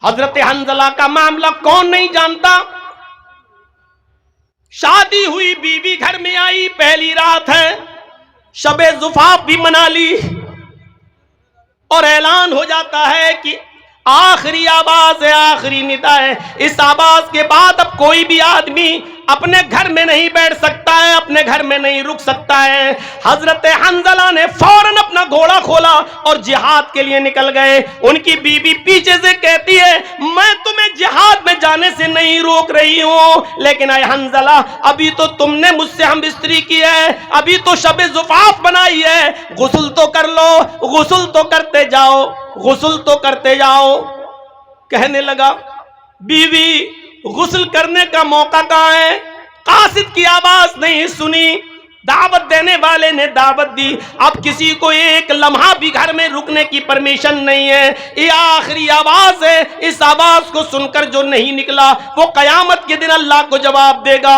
حضرت حنزلہ کا معاملہ کون نہیں جانتا؟ شادی ہوئی، بیوی گھر میں آئی، پہلی رات ہے، شب زفاف بھی منا لی اور اعلان ہو جاتا ہے کہ آخری آواز ہے، آخری ندا ہے۔ اس آواز کے بعد اب کوئی بھی آدمی اپنے گھر میں نہیں بیٹھ سکتا ہے، اپنے گھر میں نہیں رک سکتا ہے۔ حضرت حنزلہ نے فوراً اپنا گھوڑا کھولا اور جہاد کے لیے نکل گئے۔ ان کی بیوی پیچھے سے کہتی ہے میں تمہیں جہاد میں جانے سے نہیں روک رہی ہوں، لیکن اے حنزلہ ابھی تو تم نے مجھ سے ہم بستری کی ہے، ابھی تو شب زفاف بنائی ہے، غسل تو کر لو، غسل تو کرتے جاؤ، غسل تو کرتے جاؤ۔ کہنے لگا بیوی غسل کرنے کا موقع کہاں ہے؟ قاصد کی آواز نہیں سنی، دعوت دینے والے نے دعوت دی، اب کسی کو ایک لمحہ بھی گھر میں رکنے کی پرمیشن نہیں ہے۔ یہ آخری آواز ہے، اس آواز کو سن کر جو نہیں نکلا وہ قیامت کے دن اللہ کو جواب دے گا۔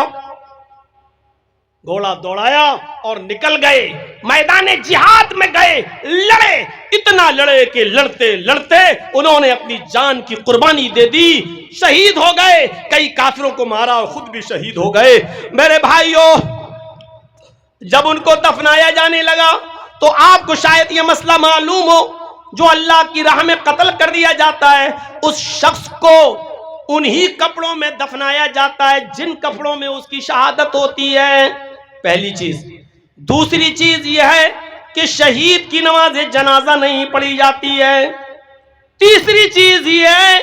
گھوڑا دوڑایا اور نکل گئے، میدان جہاد میں گئے، لڑے، اتنا لڑے کہ لڑتے لڑتے انہوں نے اپنی جان کی قربانی دے دی، شہید ہو گئے، کئی کافروں کو مارا اور خود بھی شہید ہو گئے۔ میرے بھائیوں، جب ان کو دفنایا جانے لگا تو آپ کو شاید یہ مسئلہ معلوم ہو، جو اللہ کی راہ میں قتل کر دیا جاتا ہے اس شخص کو انہی کپڑوں میں دفنایا جاتا ہے جن کپڑوں میں اس کی شہادت ہوتی ہے، پہلی چیز۔ دوسری چیز یہ ہے کہ شہید کی نماز جنازہ نہیں پڑھی جاتی ہے۔ تیسری چیز یہ ہے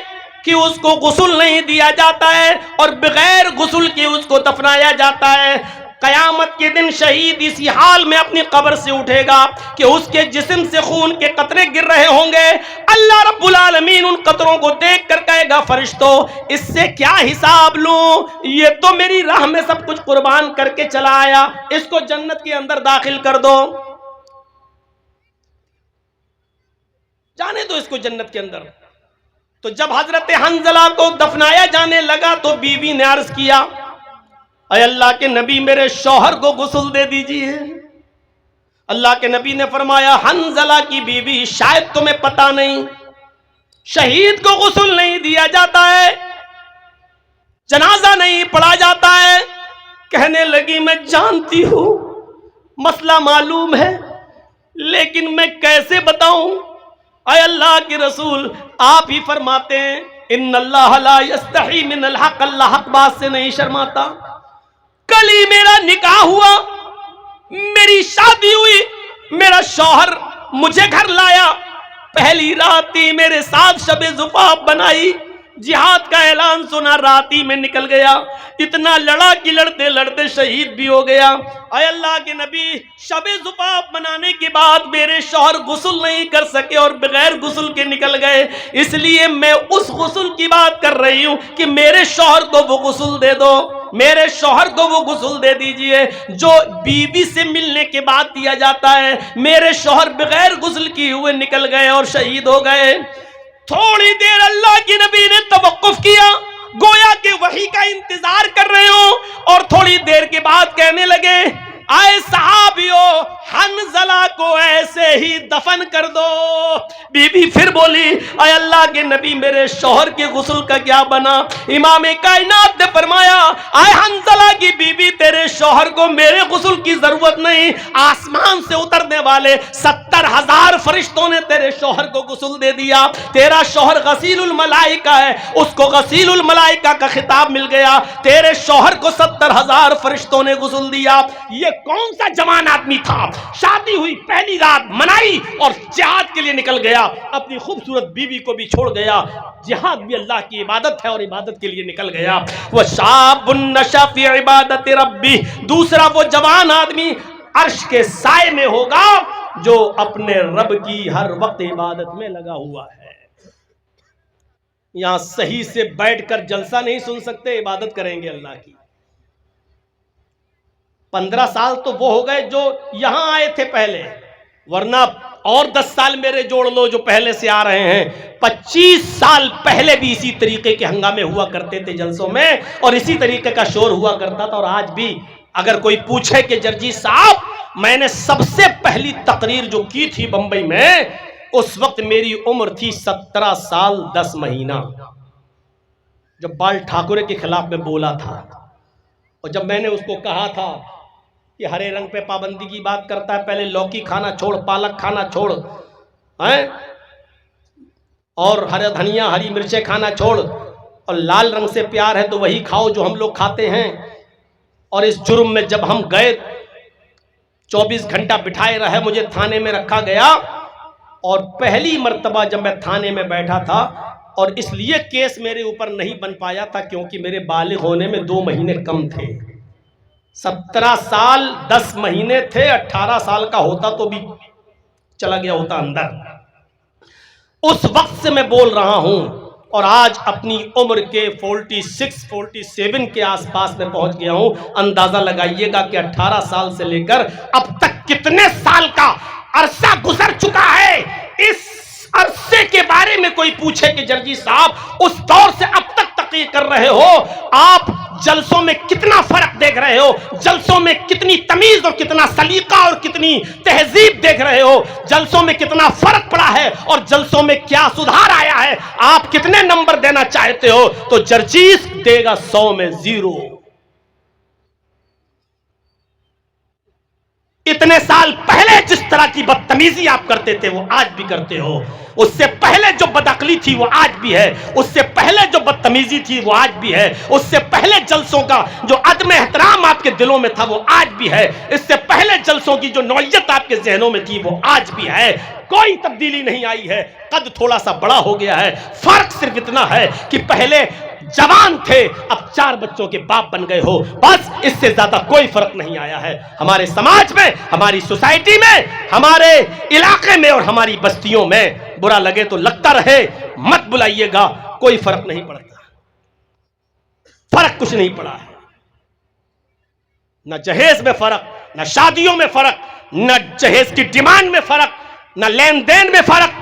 کہ اس کو غسل نہیں دیا جاتا ہے اور بغیر غسل کے اس کو دفنایا جاتا ہے۔ قیامت کے دن شہید اسی حال میں اپنی قبر سے اٹھے گا کہ اس کے جسم سے خون کے قطرے گر رہے ہوں گے۔ اللہ رب العالمین ان قطروں کو دیکھ کر کہے گا فرشتوں اس سے کیا حساب لوں، یہ تو میری راہ میں سب کچھ قربان کر کے چلا آیا، اس کو جنت کے اندر داخل کر دو، جانے دو اس کو جنت کے اندر۔ تو جب حضرت حنزلہ کو دفنایا جانے لگا تو بیوی نے عرض کیا اے اللہ کے نبی میرے شوہر کو غسل دے دیجئے۔ اللہ کے نبی نے فرمایا حنزلہ کی بیوی شاید تمہیں پتہ نہیں، شہید کو غسل نہیں دیا جاتا ہے، جنازہ نہیں پڑھا جاتا ہے۔ کہنے لگی میں جانتی ہوں، مسئلہ معلوم ہے، لیکن میں کیسے بتاؤں؟ اے اللہ کے رسول آپ ہی فرماتے ہیں ان اللہ لا یستحی من الحق، اللہ حق بات سے نہیں شرماتا۔ کل ہی میرا نکاح ہوا، میری شادی ہوئی، میرا شوہر مجھے گھر لایا، پہلی رات ہی میرے ساتھ شب زفاف بنائی، جہاد کا اعلان سنا، رات ہی میں نکل گیا، اتنا لڑا کہ لڑتے لڑتے شہید بھی ہو گیا۔ اے اللہ کے نبی شب زفاف منانے کے بعد میرے شوہر غسل نہیں کر سکے اور بغیر غسل کے نکل گئے، اس لیے میں اس غسل کی بات کر رہی ہوں کہ میرے شوہر کو وہ غسل دے دو، میرے شوہر کو وہ غسل دے دیجئے جو بیوی سے ملنے کے بعد دیا جاتا ہے۔ میرے شوہر بغیر غسل کیے ہوئے نکل گئے اور شہید ہو گئے۔ تھوڑی دیر اللہ کے نبی نے توقف کیا، گویا کہ وحی کا انتظار کر رہے ہوں، اور تھوڑی دیر کے بعد کہنے لگے اے صحابیو حنزلہ کو ایسے ہی دفن کر دو۔ بی بی پھر بولی اے اللہ کے نبی میرے شوہر کے غسل کا کیا بنا؟ امام کائنات نے فرمایا اے حنزلہ کی بی بی تیرے شوہر کو میرے غسل کی ضرورت نہیں، آسمان سے اترنے والے 70,000 فرشتوں نے تیرے شوہر کو غسل دے دیا، تیرا شوہر غسیل الملائکہ ہے، اس کو غسیل الملائکہ کا خطاب مل گیا، تیرے شوہر کو 70,000 فرشتوں نے غسل دیا۔ یہ کون سا جوان آدمی تھا، شادی ہوئی، پہلی رات منائی اور جہاد کے لیے نکل گیا، اپنی خوبصورت بیوی کو بھی چھوڑ گیا، جہاد بھی اللہ کی عبادت ہے اور عبادت کے لیے نکل گیا۔ وَشَابٌ نَشَأَ فِي عِبَادَةِ رَبِّهِ، دوسرا وہ جوان آدمی عرش کے سائے میں ہوگا جو اپنے رب کی ہر وقت عبادت میں لگا ہوا ہے۔ یہاں صحیح سے بیٹھ کر جلسہ نہیں سن سکتے، عبادت کریں گے اللہ کی۔ 15 سال تو وہ ہو گئے جو یہاں آئے تھے پہلے، ورنہ اور 10 سال میرے جوڑ لو جو پہلے سے آ رہے ہیں۔ 25 سال پہلے بھی اسی طریقے کے ہنگامے ہوا کرتے تھے جلسوں میں، اور اسی طریقے کا شور ہوا کرتا تھا، اور آج بھی اگر کوئی پوچھے کہ جرجی صاحب میں نے سب سے پہلی تقریر جو کی تھی بمبئی میں اس وقت میری عمر تھی 17 سال 10 مہینہ، جب بال ٹھاکرے کے خلاف میں بولا تھا، اور جب میں نے اس کو کہا تھا کہ ہرے رنگ پہ پابندی کی بات کرتا ہے، پہلے لوکی کھانا چھوڑ، پالک کھانا چھوڑ، اور ہرا دھنیا ہری مرچیں کھانا چھوڑ، اور لال رنگ سے پیار ہے تو وہی کھاؤ جو ہم لوگ کھاتے ہیں۔ اور اس جرم میں جب ہم گئے، 24 گھنٹہ بٹھائے رہے، مجھے تھانے میں رکھا گیا، اور پہلی مرتبہ جب میں تھانے میں بیٹھا تھا، اور اس لیے کیس میرے اوپر نہیں بن پایا تھا کیونکہ میرے بالغ ہونے میں 2 مہینے کم تھے، 17 سال 10 مہینے تھے، 18 سال کا ہوتا تو بھی چلا گیا ہوتا اندر۔ اس وقت سے میں بول رہا ہوں، اور آج اپنی عمر کے 46 47 کے آس پاس میں پہنچ گیا ہوں۔ اندازہ لگائیے گا کہ 18 سال سے لے کر اب تک کتنے سال کا عرصہ گزر چکا ہے۔ اس عرصے کے بارے میں کوئی پوچھے کہ جرجی صاحب اس دور سے اب تک تقریر کر رہے ہو، آپ جلسوں میں کتنا فرق دیکھ رہے ہو، جلسوں میں کتنی تمیز اور کتنا سلیقہ اور کتنی تہذیب دیکھ رہے ہو، جلسوں میں کتنا فرق پڑا ہے اور جلسوں میں کیا سدھار آیا ہے، آپ کتنے نمبر دینا چاہتے ہو؟ تو جرجیس دے گا 100 میں 0۔ اتنے سال پہلے جس طرح کی بدتمیزی آپ کرتے تھے وہ آج بھی کرتے ہو، اس سے پہلے جو بدعقلی تھی وہ آج بھی ہے، اس سے پہلے جو بدتمیزی تھی وہ آج بھی ہے، اس سے پہلے جلسوں کا جو عدم احترام آپ کے دلوں میں تھا وہ آج بھی ہے، اس سے پہلے جلسوں کی جو نوعیت آپ کے ذہنوں میں تھی وہ آج بھی ہے۔ کوئی تبدیلی نہیں آئی ہے، قد تھوڑا سا بڑا ہو گیا ہے، فرق صرف اتنا ہے کہ پہلے جوان تھے، اب 4 بچوں کے باپ بن گئے ہو، بس اس سے زیادہ کوئی فرق نہیں آیا ہے۔ ہمارے سماج میں، ہماری سوسائٹی میں، ہمارے علاقے میں اور ہماری بستیوں میں، برا لگے تو لگتا رہے، مت بلائیے گا، کوئی فرق نہیں پڑتا، فرق کچھ نہیں پڑا ہے، نہ جہیز میں فرق، نہ شادیوں میں فرق، نہ جہیز کی ڈیمانڈ میں فرق، نہ لین دین میں فرق،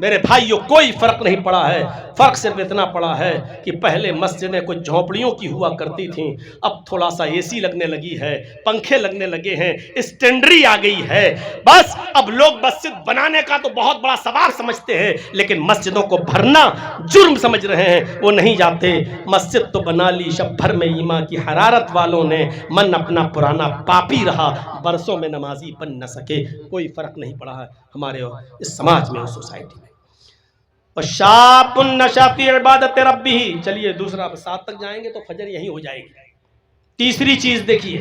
میرے بھائیوں کوئی فرق نہیں پڑا ہے۔ فرق صرف اتنا پڑا ہے کہ پہلے مسجدیں کچھ جھونپڑیوں کی ہوا کرتی تھیں، اب تھوڑا سا اے سی لگنے لگی ہے، پنکھے لگنے لگے ہیں، اسٹینڈری آ گئی ہے، بس اب لوگ مسجد بنانے کا تو بہت بڑا ثواب سمجھتے ہیں، لیکن مسجدوں کو بھرنا جرم سمجھ رہے ہیں، وہ نہیں جاتے۔ مسجد تو بنا لی شب بھر میں ایمان کی حرارت والوں نے، من اپنا پرانا پاپی رہا، برسوں میں نمازی بن نہ سکے۔ کوئی فرق نہیں پڑا ہے ہمارے اس سماج میں، اس سوسائٹی میں۔ وَشَابٌ نَشَأَ فِي عِبَادَةِ رَبِّهِ، چلیے دوسرا 7 تک جائیں گے تو فجر یہی ہو جائے گی۔ تیسری چیز دیکھیے،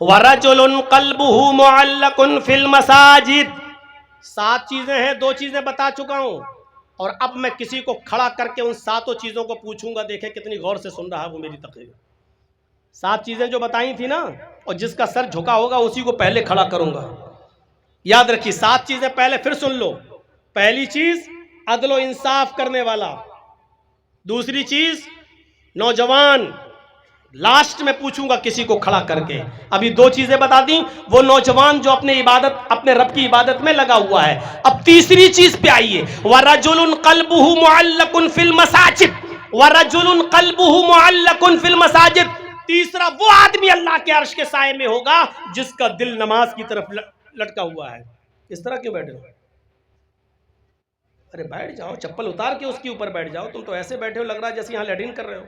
وَرَجُلٌ قَلْبُهُ مُعَلَّقٌ فِي الْمَسَاجِدِ۔ 7 چیزیں ہیں، 2 چیزیں بتا چکا ہوں، اور اب میں کسی کو کھڑا کر کے ان 7 چیزوں کو پوچھوں گا، دیکھیں کتنی غور سے سن رہا ہے وہ میری تقریر۔ 7 چیزیں جو بتائی تھی نا، اور جس کا سر جھکا ہوگا اسی کو پہلے کھڑا کروں گا۔ یاد رکھیے 7 چیزیں پہلے پھر سن لو۔ پہلی چیز عدل و انصاف کرنے والا، دوسری چیز نوجوان، لاسٹ میں پوچھوں گا کسی کو کھڑا کر کے۔ ابھی 2 چیزیں بتا دیں، وہ نوجوان جو اپنے رب کی عبادت میں لگا ہوا ہے۔ اب تیسری چیز پہ آئیے، وَرَجُلٌ قَلْبُهُ مُعَلَّقٌ فِي الْمَسَاجِدِ، وَرَجُلٌ قَلْبُهُ مُعَلَّقٌ فِي الْمَسَاجِدِ۔ تیسرا وہ آدمی اللہ کے عرش کے سائے میں ہوگا جس کا دل نماز کی طرف لٹکا ہوا ہے۔ اس طرح کیوں بیٹھے ہو؟ ارے بیٹھ جاؤ، چپل اتار کے اس کے اوپر بیٹھ جاؤ، تم تو ایسے بیٹھے ہو لگ رہا ہے جیسے یہاں لیٹرین کر رہے ہو۔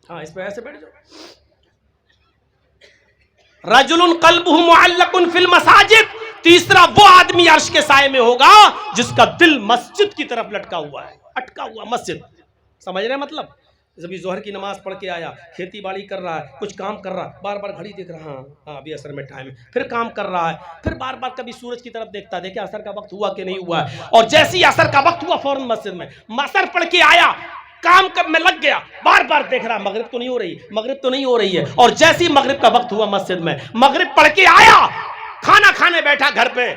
ہاں اس پہ ایسے بیٹھ جاؤ۔ رجل قلبہ معلق فی المساجد، تیسرا وہ آدمی عرش کے سائے میں ہوگا جس کا دل مسجد کی طرف لٹکا ہوا ہے، اٹکا ہوا مسجد۔ سمجھ رہے ہیں مطلب؟ ابھی ظہر کی نماز پڑھ کے آیا، کھیتی باڑی کر رہا ہے، کچھ کام کر رہا ہے، بار بار گھڑی دیکھ رہا، ہاں ابھی عصر میں ٹائم ہے، پھر کام کر رہا ہے، پھر بار بار کبھی سورج کی طرف دیکھتا ہے، دیکھیں عصر کا وقت ہوا کہ نہیں ہوا ہے، اور جیسے ہی عصر کا وقت ہوا فوراً مسجد میں عصر پڑھ کے آیا، کام میں لگ گیا، بار بار دیکھ رہا مغرب تو نہیں ہو رہی، مغرب تو نہیں ہو رہی ہے، اور جیسے ہی مغرب کا وقت ہوا مسجد میں مغرب پڑھ کے آیا، کھانا کھانے بیٹھا گھر پہ،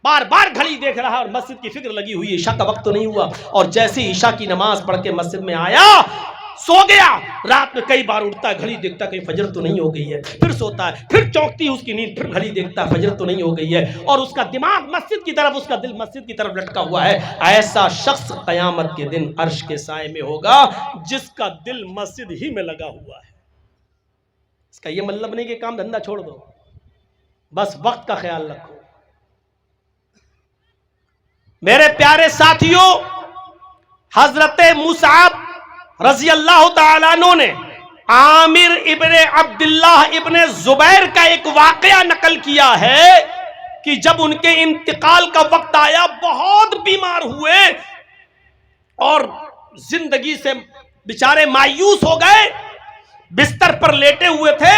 بار بار گھڑی دیکھ رہا اور مسجد کی فکر لگی ہوئی، عشاء کا وقت تو نہیں ہوا، اور جیسے ہی عشاء کی نماز پڑھ کے مسجد میں آیا، سو گیا، رات میں کئی بار اٹھتا ہے، گھڑی دیکھتا ہے کہیں فجر تو نہیں ہو گئی ہے، پھر سوتا ہے، پھر چونکتی ہے اس کی نیند، پھر گھڑی دیکھتا ہے فجر تو نہیں ہو گئی ہے، اور اس کا دماغ مسجد کی طرف، اس کا دل مسجد کی طرف لٹکا ہوا ہے۔ ایسا شخص قیامت کے دن عرش کے سائے میں ہوگا جس کا دل مسجد ہی میں لگا ہوا ہے۔ اس کا یہ مطلب نہیں کہ کام دھندا چھوڑ دو، بس وقت کا خیال رکھو، میرے پیارے ساتھیوں، حضرت مصعب رضی اللہ تعالیٰ عنہ نے عامر ابن عبداللہ ابن زبیر کا ایک واقعہ نقل کیا ہے کہ جب ان کے انتقال کا وقت آیا، بہت بیمار ہوئے اور زندگی سے بیچارے مایوس ہو گئے، بستر پر لیٹے ہوئے تھے،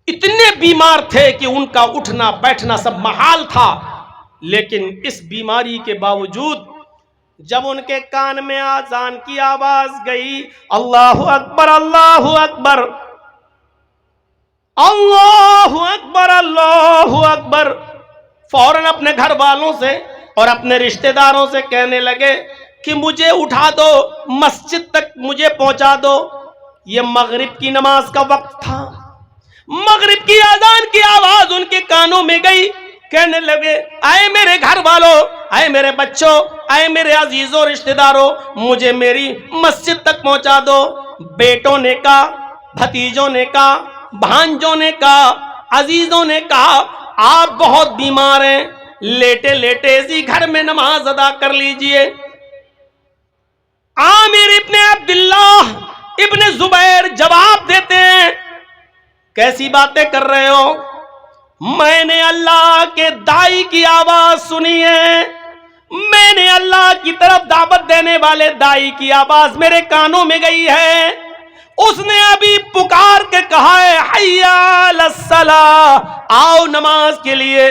اتنے بیمار تھے کہ ان کا اٹھنا بیٹھنا سب محال تھا۔ لیکن اس بیماری کے باوجود جب ان کے کان میں اذان کی آواز گئی، اللہ اکبر اللہ اکبر اللہ اکبر اللہ اکبر، فوراً اپنے گھر والوں سے اور اپنے رشتہ داروں سے کہنے لگے کہ مجھے اٹھا دو، مسجد تک مجھے پہنچا دو۔ یہ مغرب کی نماز کا وقت تھا، مغرب کی اذان کی آواز ان کے کانوں میں گئی، کہنے لگے اے میرے گھر والوں، اے میرے بچوں، اے میرے عزیزوں رشتہ داروں، مجھے میری مسجد تک پہنچا دو۔ بیٹوں نے کہا، بھتیجوں نے کہا، بھانجوں نے کہا، عزیزوں نے کہا آپ بہت بیمار ہیں، لیٹے لیٹے اسی گھر میں نماز ادا کر لیجئے۔ عامر ابن عبداللہ ابن زبیر جواب دیتے ہیں کیسی باتیں کر رہے ہو؟ میں نے اللہ کے داعی کی آواز سنی ہے، میں نے اللہ کی طرف دعوت دینے والے داعی کی آواز میرے کانوں میں گئی ہے، اس نے ابھی پکار کے کہا ہے حی علی الصلاۃ، آؤ نماز کے لیے۔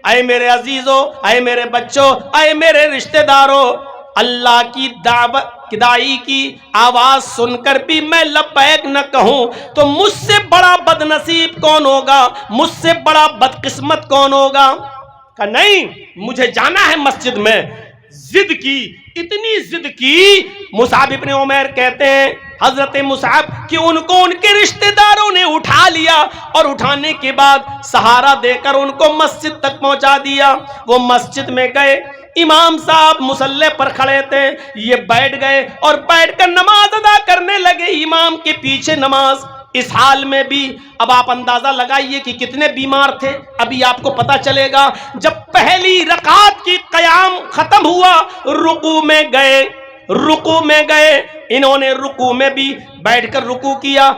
اے میرے عزیزوں، اے میرے بچوں، اے میرے رشتہ داروں، اللہ کی دعوت داعی کی آواز سن کر بھی میں لبیک نہ کہوں تو مجھ سے بڑا بد نصیب کون ہوگا، مجھ سے بڑا بدقسمت کون ہوگا؟ کہ نہیں، مجھے جانا ہے مسجد میں۔ ضد کی، اتنی ضد کی، مصعب ابن عمیر کہتے ہیں حضرت مصعب کہ ان کو ان کے رشتہ داروں نے اٹھا لیا اور اٹھانے کے بعد سہارا دے کر ان کو مسجد تک پہنچا دیا۔ وہ مسجد میں گئے، امام صاحب مصلی پر کھڑے تھے، یہ بیٹھ گئے اور بیٹھ کر نماز ادا کرنے لگے، امام کے پیچھے نماز۔ اس حال میں بھی اب آپ اندازہ لگائیے کہ کتنے بیمار تھے، ابھی آپ کو پتا چلے گا۔ جب پہلی رکعت کی قیام ختم ہوا، رکوع میں گئے، رکوع میں گئے، انہوں نے رکوع میں بھی بیٹھ کر رکوع کیا،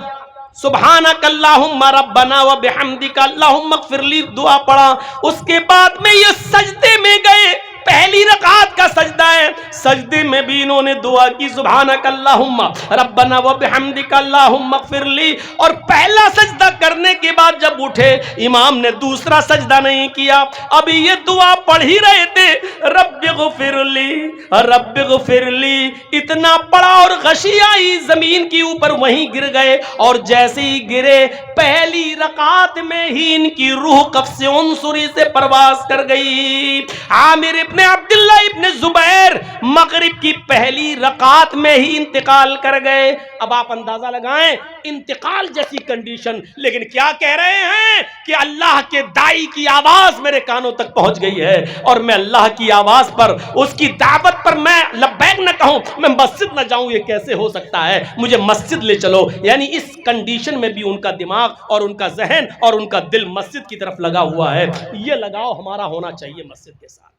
سبحانک اللہم ربنا و بحمدک اللہم اغفر لی دعا پڑھا۔ اس کے بعد میں یہ سجدے میں گئے، پہلی رکعت کا سجدہ ہے، سجدے میں بھی انہوں نے دعا کی سبحانک اللہم ربنا و بحمدک اللہم اغفر لی، اور پہلا سجدہ کرنے کے بعد جب اٹھے امام نے دوسرا سجدہ نہیں کیا، ابھی یہ دعا پڑھ ہی رہے تھے رب اغفر لی رب اغفر لی، اتنا پڑا اور غشی آئی زمین کی اوپر، وہیں گر گئے، اور جیسے ہی گرے پہلی رکعت میں ہی ان کی روح قفس عنصری سے پرواز کر گئی۔ عامر ابن عبداللہ ابن زبیر مغرب کی پہلی رکعت میں ہی انتقال کر گئے۔ اب آپ اندازہ لگائیں انتقال جیسی کنڈیشن، لیکن کیا کہہ رہے ہیں کہ اللہ کے داعی کی آواز میرے کانوں تک پہنچ گئی ہے، اور میں اللہ کی آواز پر، اس کی دعوت پر میں لبیک نہ کہوں، میں مسجد نہ جاؤں، یہ کیسے ہو سکتا ہے؟ مجھے مسجد لے چلو۔ یعنی اس کنڈیشن میں بھی ان کا دماغ اور ان کا ذہن اور ان کا دل مسجد کی طرف لگا ہوا ہے۔ یہ لگاؤ ہمارا ہونا چاہیے مسجد کے ساتھ۔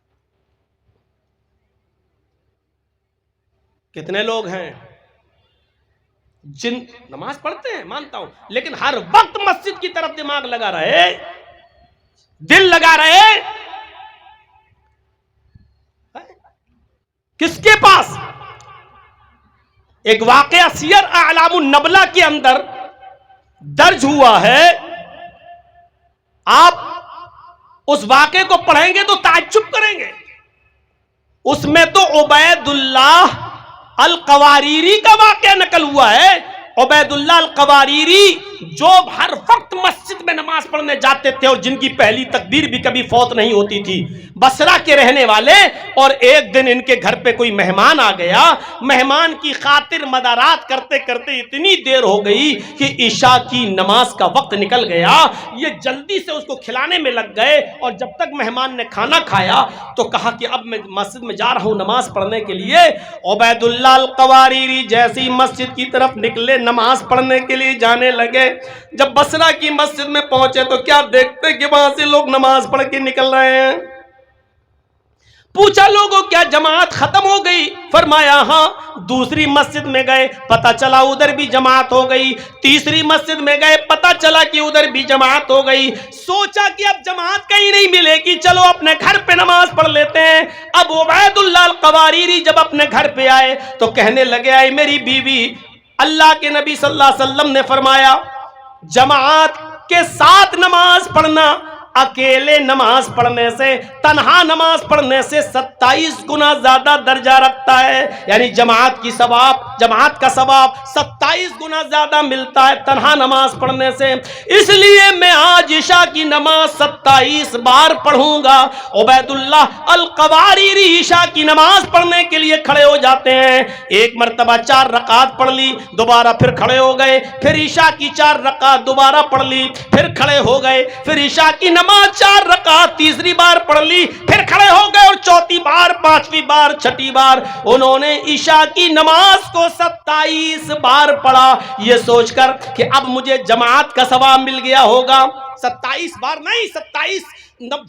کتنے لوگ ہیں جن نماز پڑھتے ہیں، مانتا ہوں، لیکن ہر وقت مسجد کی طرف دماغ لگا رہے، دل لگا رہے، کس کے پاس؟ ایک واقعہ سیر اعلام النبلہ کے اندر درج ہوا ہے، آپ اس واقعے کو پڑھیں گے تو تعجب کریں گے۔ اس میں تو عبید اللہ القواریری کا واقعہ نقل ہوا ہے۔ عبید اللہ القواریری جو ہر وقت مسجد میں نماز پڑھنے جاتے تھے اور جن کی پہلی تکبیر بھی کبھی فوت نہیں ہوتی تھی، بصرہ کے رہنے والے، اور ایک دن ان کے گھر پہ کوئی مہمان آ گیا، مہمان کی خاطر مدارات کرتے کرتے اتنی دیر ہو گئی کہ عشاء کی نماز کا وقت نکل گیا، یہ جلدی سے اس کو کھلانے میں لگ گئے، اور جب تک مہمان نے کھانا کھایا تو کہا کہ اب میں مسجد میں جا رہا ہوں نماز پڑھنے کے لیے۔ عبید اللہ القواریری جیسی مسجد کی طرف نکلے، نماز پڑھنے کے لیے جانے لگے، جب بصرہ کی مسجد میں پہنچے تو کیا دیکھتے کہ وہاں سے لوگ نماز پڑھ کے نکل رہے ہیں۔ پوچھا لوگوں کیا جماعت ختم ہو گئی؟ فرمایا ہاں. دوسری مسجد میں گئے، پتہ چلا ادھر بھی جماعت ہو گئی. تیسری مسجد میں گئے، پتہ چلا کہ ادھر بھی جماعت ہو گئی. سوچا کہ اب جماعت کہیں نہیں ملے گی، چلو اپنے گھر پہ نماز پڑھ لیتے ہیں. اب عبید اللہ القواریری جب اپنے گھر پہ آئے تو کہنے لگے، آئے میری بیوی، اللہ کے نبی صلی اللہ علیہ وسلم نے فرمایا جماعت کے ساتھ نماز پڑھنا اکیلے نماز پڑھنے سے، تنہا نماز پڑھنے سے 27 گنا زیادہ درجہ رکھتا ہے. یعنی جماعت کا ثواب 27 گنا زیادہ ملتا ہے تنہا نماز پڑھنے سے. اس لیے میں آج عشاء کی نماز 27 بار پڑھوں گا. عبید اللہ القواریری عشاء کی نماز پڑھنے کے لیے کھڑے ہو جاتے ہیں. ایک مرتبہ 4 رکعت پڑھ لی، دوبارہ پھر کھڑے ہو گئے، پھر عشاء کی 4 رکعت دوبارہ پڑھ لی، پھر کھڑے ہو گئے، پھر عشاء کی نماز 4 رکعت تیسری بار پڑھ لی، پھر کھڑے ہو گئے، اور چوتھی بار، پانچویں بار، چھٹی بار انہوں نے عشاء کی نماز کو 27 بار پڑھا، یہ سوچ کر کہ اب مجھے جماعت کا ثواب مل گیا ہوگا. 27 بار نہیں، 27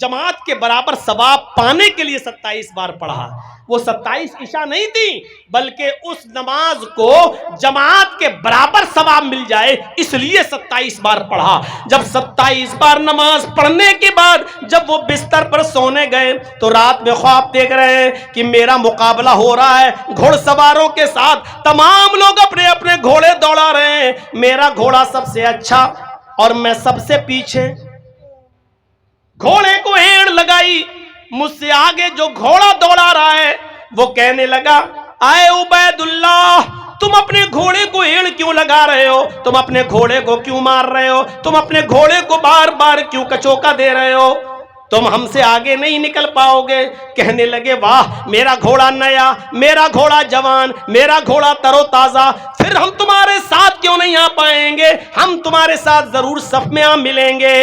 جماعت کے برابر ثواب پانے کے لیے 27 بار پڑھا. وہ 27 عشاء نہیں تھی، بلکہ اس نماز کو جماعت کے برابر ثواب مل جائے اس لیے 27 بار پڑھا. جب 27 بار نماز پڑھنے کے بعد جب وہ بستر پر سونے گئے تو رات میں خواب دیکھ رہے ہیں کہ میرا مقابلہ ہو رہا ہے گھوڑ سواروں کے ساتھ. تمام لوگ اپنے اپنے گھوڑے دوڑا رہے ہیں، میرا گھوڑا سب سے اچھا اور میں سب سے پیچھے. گھوڑے کو اینڑ لگائی، مجھ سے آگے جو گھوڑا دوڑا رہا ہے وہ کہنے لگا، آئے عبید اللہ، تم اپنے گھوڑے کو اینڑ کیوں لگا رہے ہو؟ تم اپنے گھوڑے کو کیوں مار رہے ہو؟ تم اپنے گھوڑے کو بار بار کیوں کچوکا دے رہے ہو؟ تم ہم سے آگے نہیں نکل پاؤ گے. کہنے لگے، واہ، میرا گھوڑا نیا، میرا گھوڑا جوان، میرا گھوڑا تر و تازہ، پھر ہم تمہارے ساتھ کیوں نہیں آ پائیں گے؟ ہم تمہارے ساتھ ضرور صف میں ملیں گے،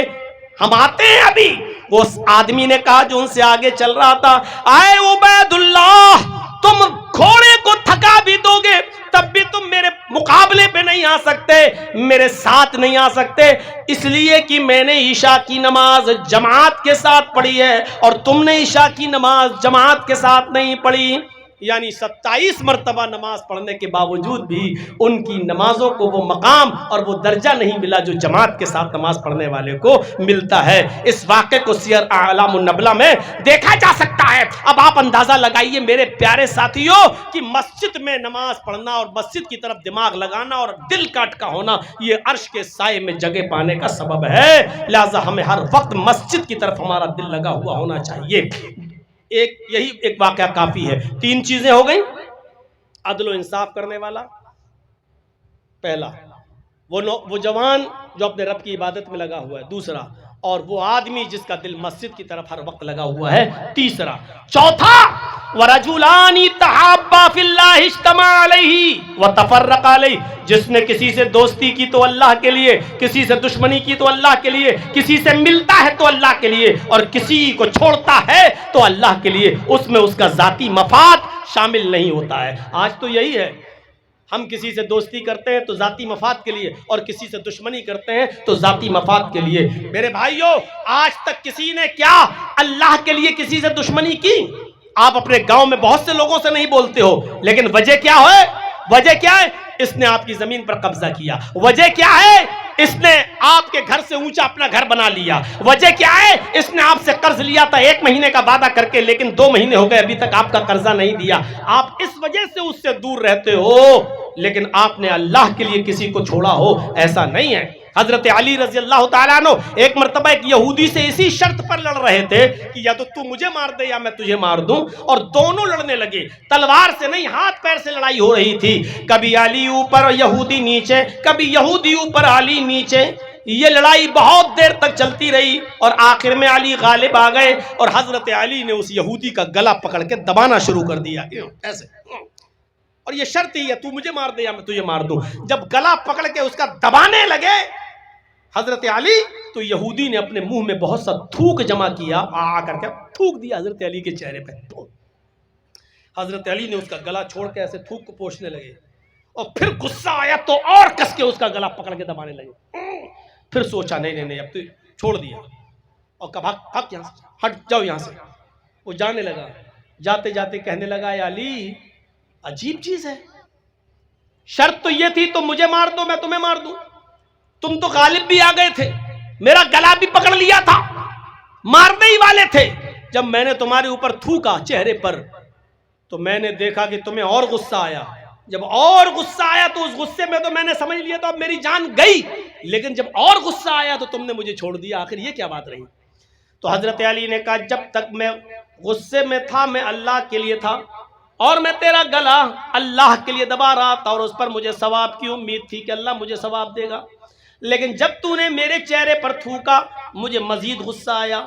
ہم آتے ہیں ابھی. وہ آدمی نے کہا جو ان سے آگے چل رہا تھا، آئے عبید اللہ، تم گھوڑے کو تھکا بھی دو گے تب بھی تم میرے مقابلے پہ نہیں آ سکتے، میرے ساتھ نہیں آ سکتے، اس لیے کہ میں نے عشاء کی نماز جماعت کے ساتھ پڑھی ہے اور تم نے عشاء کی نماز جماعت کے ساتھ نہیں پڑھی. یعنی 27 مرتبہ نماز پڑھنے کے باوجود بھی ان کی نمازوں کو وہ مقام اور وہ درجہ نہیں ملا جو جماعت کے ساتھ نماز پڑھنے والے کو ملتا ہے. اس واقعے کو سیر اعلام النبلہ میں دیکھا جا سکتا ہے. اب آپ اندازہ لگائیے میرے پیارے ساتھیوں کہ مسجد میں نماز پڑھنا اور مسجد کی طرف دماغ لگانا اور دل کا اٹکا ہونا یہ عرش کے سائے میں جگہ پانے کا سبب ہے. لہذا ہمیں ہر وقت مسجد کی طرف ہمارا دل لگا ہوا ہونا چاہیے. یہی ایک واقعہ کافی ہے. 3 چیزیں ہو گئیں. عدل و انصاف کرنے والا پہلا، وہ جوان جو اپنے رب کی عبادت میں لگا ہوا ہے دوسرا، اور وہ آدمی جس کا دل مسجد کی طرف ہر وقت لگا ہوا ہے تیسرا. چوتھا، وَرَجُلَانِ تَحَابَّا فِي اللَّهِ اجْتَمَعَا عَلَيْهِ وَتَفَرَّقَا عَلَيْهِ. جس نے کسی سے دوستی کی تو اللہ کے لیے، کسی سے دشمنی کی تو اللہ کے لیے، کسی سے ملتا ہے تو اللہ کے لیے اور کسی کو چھوڑتا ہے تو اللہ کے لیے، اس میں اس کا ذاتی مفاد شامل نہیں ہوتا ہے. آج تو یہی ہے، ہم کسی سے دوستی کرتے ہیں تو ذاتی مفاد کے لیے اور کسی سے دشمنی کرتے ہیں تو ذاتی مفاد کے لیے. میرے بھائیوں، آج تک کسی نے کیا اللہ کے لیے کسی سے دشمنی کی؟ آپ اپنے گاؤں میں بہت سے لوگوں سے نہیں بولتے ہو، لیکن وجہ کیا ہے؟ وجہ کیا ہے؟ اس نے آپ کی زمین پر قبضہ کیا. وجہ کیا ہے؟ اس نے آپ کے گھر سے اونچا اپنا گھر بنا لیا. وجہ کیا ہے؟ اس نے آپ سے قرض لیا تھا 1 مہینے کا وعدہ کر کے، لیکن 2 مہینے ہو گئے ابھی تک آپ کا قرضہ نہیں دیا. آپ اس وجہ سے اس سے دور رہتے ہو، لیکن آپ نے اللہ کے لیے کسی کو چھوڑا ہو ایسا نہیں ہے. حضرت علی رضی اللہ تعالیٰ عنہ ایک مرتبہ ایک یہودی سے اسی شرط پر لڑ رہے تھے کہ یا تو مجھے مار دے یا میں تجھے مار دوں، اور دونوں لڑنے لگے. تلوار سے نہیں، ہاتھ پیر سے لڑائی ہو رہی تھی. کبھی علی اوپر اور یہودی نیچے، کبھی یہودی اوپر علی نیچے. یہ لڑائی بہت دیر تک چلتی رہی اور آخر میں علی غالب آ گئے اور حضرت علی نے اس یہودی کا گلا پکڑ کے دبانا شروع کر دیا ایسے. اور یہ شرط ہی ہے، تو مجھے مار دے یا میں تجھے مار دوں. جب گلا پکڑ کے اس کا دبانے لگے حضرت علی تو یہودی نے اپنے منہ میں بہت سا تھوک جمع کیا، آ کر کے تھوک دیا حضرت علی کے چہرے پہ. حضرت علی نے اس کا گلا چھوڑ کے ایسے تھوک کو پوچھنے لگے اور پھر غصہ آیا تو اور کس کے اس کا گلا پکڑ کے دبانے لگے. پھر سوچا نہیں اب تو چھوڑ دیا اور کہا بھاگ یہاں سے، ہٹ جاؤ یہاں سے. وہ جانے لگا. جاتے جاتے کہنے لگا اے علی عجیب چیز ہے، شرط تو یہ تھی تم مجھے مار دو میں تمہیں مار دوں، تم تو غالب بھی آ گئے تھے، میرا گلا بھی پکڑ لیا تھا، مارنے ہی والے تھے، جب میں نے تمہارے اوپر تھوکا چہرے پر تو میں نے دیکھا کہ تمہیں اور غصہ آیا، جب اور غصہ آیا تو اس غصے میں تو میں نے سمجھ لیا تو اب میری جان گئی، لیکن جب اور غصہ آیا تو تم نے مجھے چھوڑ دیا، آخر یہ کیا بات رہی؟ تو حضرت علی نے کہا جب تک میں غصے میں تھا میں اللہ کے لیے تھا، اور میں تیرا گلا اللہ کے لیے دبا رہا تھا، اور اس پر مجھے ثواب کی امید تھی کہ اللہ مجھے ثواب دے گا، لیکن جب تو نے میرے چہرے پر تھوکا مجھے مزید غصہ آیا،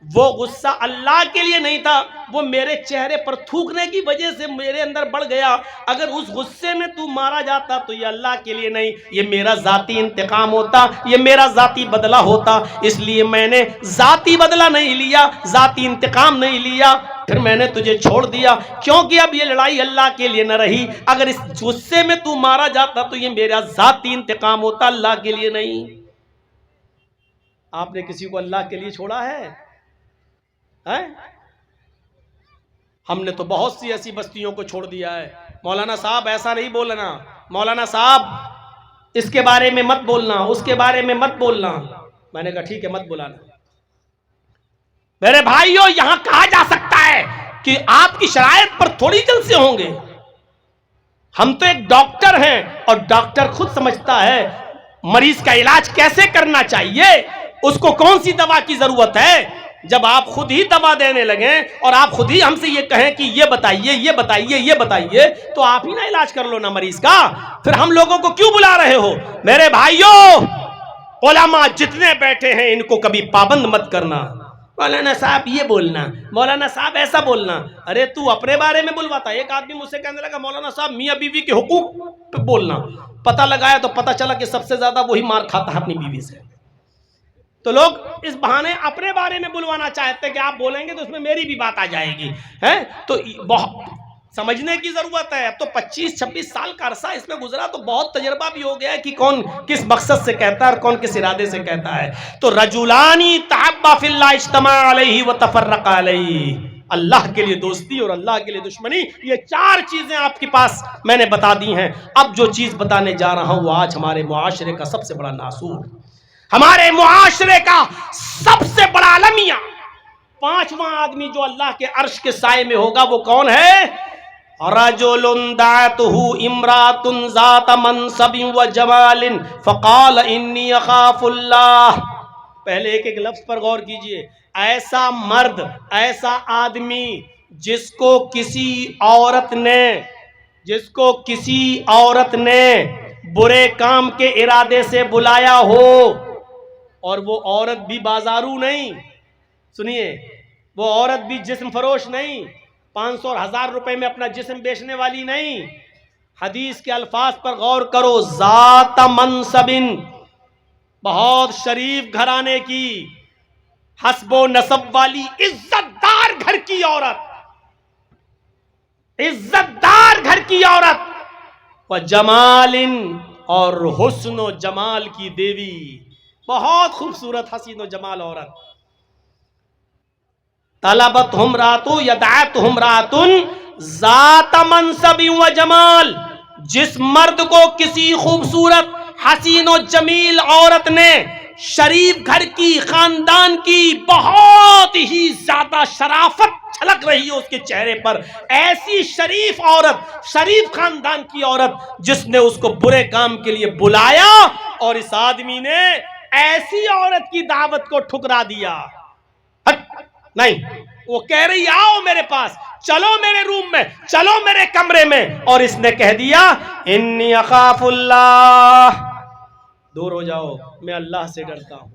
وہ غصہ اللہ کے لیے نہیں تھا، وہ میرے چہرے پر تھوکنے کی وجہ سے میرے اندر بڑھ گیا، اگر اس غصے میں تو مارا جاتا تو یہ اللہ کے لیے نہیں، یہ میرا ذاتی انتقام ہوتا، یہ میرا ذاتی بدلہ ہوتا، اس لیے میں نے ذاتی بدلہ نہیں لیا، ذاتی انتقام نہیں لیا، پھر میں نے تجھے چھوڑ دیا، کیونکہ اب یہ لڑائی اللہ کے لیے نہ رہی، اگر اس غصے میں تو مارا جاتا تو یہ میرا ذاتی انتقام ہوتا، اللہ کے لیے نہیں۔ آپ نے کسی کو اللہ کے لیے چھوڑا ہے؟ ہم نے تو بہت سی ایسی بستیوں کو چھوڑ دیا ہے۔ مولانا صاحب ایسا نہیں بولنا، مولانا صاحب اس کے بارے میں مت بولنا، اس کے بارے میں مت بولنا۔ میں نے کہا ٹھیک ہے مت بولانا۔ میرے بھائیوں یہاں کہا جا سکتا ہے کہ آپ کی شرائط پر تھوڑی جلسے ہوں گے، ہم تو ایک ڈاکٹر ہیں اور ڈاکٹر خود سمجھتا ہے مریض کا علاج کیسے کرنا چاہیے، اس کو کون سی دوا کی ضرورت ہے۔ جب آپ خود ہی دوا دینے لگیں اور آپ خود ہی ہم سے یہ کہیں کہ یہ بتائیے یہ بتائیے یہ بتائیے، تو آپ ہی نہ علاج کر لو نا مریض کا، پھر ہم لوگوں کو کیوں بلا رہے ہو؟ میرے بھائیوں علماء جتنے بیٹھے ہیں ان کو کبھی پابند مت کرنا، مولانا صاحب یہ بولنا، مولانا صاحب ایسا بولنا، ارے تو اپنے بارے میں بلواتا۔ ایک آدمی مجھ سے کہنے لگا مولانا صاحب میاں بیوی کے حقوق پہ بولنا، پتہ لگایا تو پتہ چلا کہ سب سے زیادہ وہی مار کھاتا ہے اپنی بیوی سے۔ تو لوگ اس بہانے اپنے بارے میں بلوانا چاہتے ہیں کہ آپ بولیں گے تو اس میں میری بھی بات آ جائے گی، تو بہت سمجھنے کی ضرورت ہے۔ اب تو 25-26 سال کا عرصہ اس میں گزرا تو بہت تجربہ بھی ہو گیا ہے کہ کون کس مقصد سے کہتا ہے اور کون کس ارادے سے کہتا ہے۔ تو رجلانی تحابا فی اللہ اجتمع علیہ وتفرق علیہ، اللہ کے لیے دوستی اور اللہ کے لیے دشمنی، یہ 4 چیزیں آپ کے پاس میں نے بتا دی ہیں۔ اب جو چیز بتانے جا رہا ہوں وہ آج ہمارے معاشرے کا سب سے بڑا ناسور، ہمارے معاشرے کا سب سے بڑا المیہ، 5واں آدمی جو اللہ کے عرش کے سائے میں ہوگا وہ کون ہے؟ رجل دعته امرأة ذات منصب وجمال فقال انی اخاف اللہ۔ پہلے ایک ایک لفظ پر غور کیجئے۔ ایسا مرد، ایسا آدمی جس کو کسی عورت نے برے کام کے ارادے سے بلایا ہو، اور وہ عورت بھی بازارو نہیں، سنیے، وہ عورت بھی جسم فروش نہیں، 500 اور 1000 روپے میں اپنا جسم بیچنے والی نہیں، حدیث کے الفاظ پر غور کرو، ذات منصب، بہت شریف گھرانے کی، حسب و نسب والی، عزت دار گھر کی عورت، عزت دار گھر کی عورت، وجمال، اور حسن و جمال کی دیوی، بہت خوبصورت حسین و جمال عورت۔ طلبتہم رات یدعتہم رات ذات منصب و جمال، جس مرد کو کسی خوبصورت حسین و جمیل عورت نے، شریف گھر کی، خاندان کی، بہت ہی زیادہ شرافت چھلک رہی ہے اس کے چہرے پر، ایسی شریف عورت، شریف خاندان کی عورت جس نے اس کو برے کام کے لیے بلایا اور اس آدمی نے ایسی عورت کی دعوت کو ٹھکرا دیا۔ نہیں، وہ کہہ رہی آؤ میرے پاس، چلو میرے روم میں، چلو میرے کمرے میں، اور اس نے کہہ دیا انی اخاف اللہ، دور ہو جاؤ، میں اللہ سے ڈرتا ہوں۔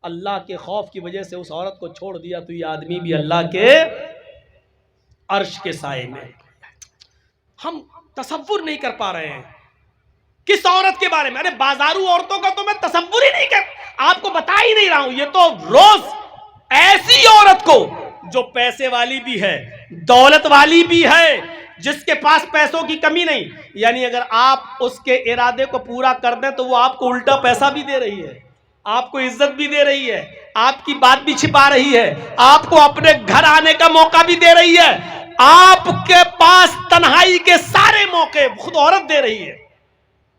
اللہ کے خوف کی وجہ سے اس عورت کو چھوڑ دیا تو یہ آدمی بھی اللہ کے عرش کے سائے میں۔ ہم تصور نہیں کر پا رہے ہیں کس عورت کے بارے میں، ارے بازارو عورتوں کا تو میں تصور ہی نہیں کر، آپ کو بتا ہی نہیں رہا ہوں، یہ تو روز ایسی عورت کو جو پیسے والی بھی ہے، دولت والی بھی ہے، جس کے پاس پیسوں کی کمی نہیں، یعنی اگر آپ اس کے ارادے کو پورا کر دیں تو وہ آپ کو الٹا پیسہ بھی دے رہی ہے، آپ کو عزت بھی دے رہی ہے، آپ کی بات بھی چھپا رہی ہے، آپ کو اپنے گھر آنے کا موقع بھی دے رہی ہے، آپ کے پاس تنہائی کے سارے موقع خود عورت دے رہی ہے.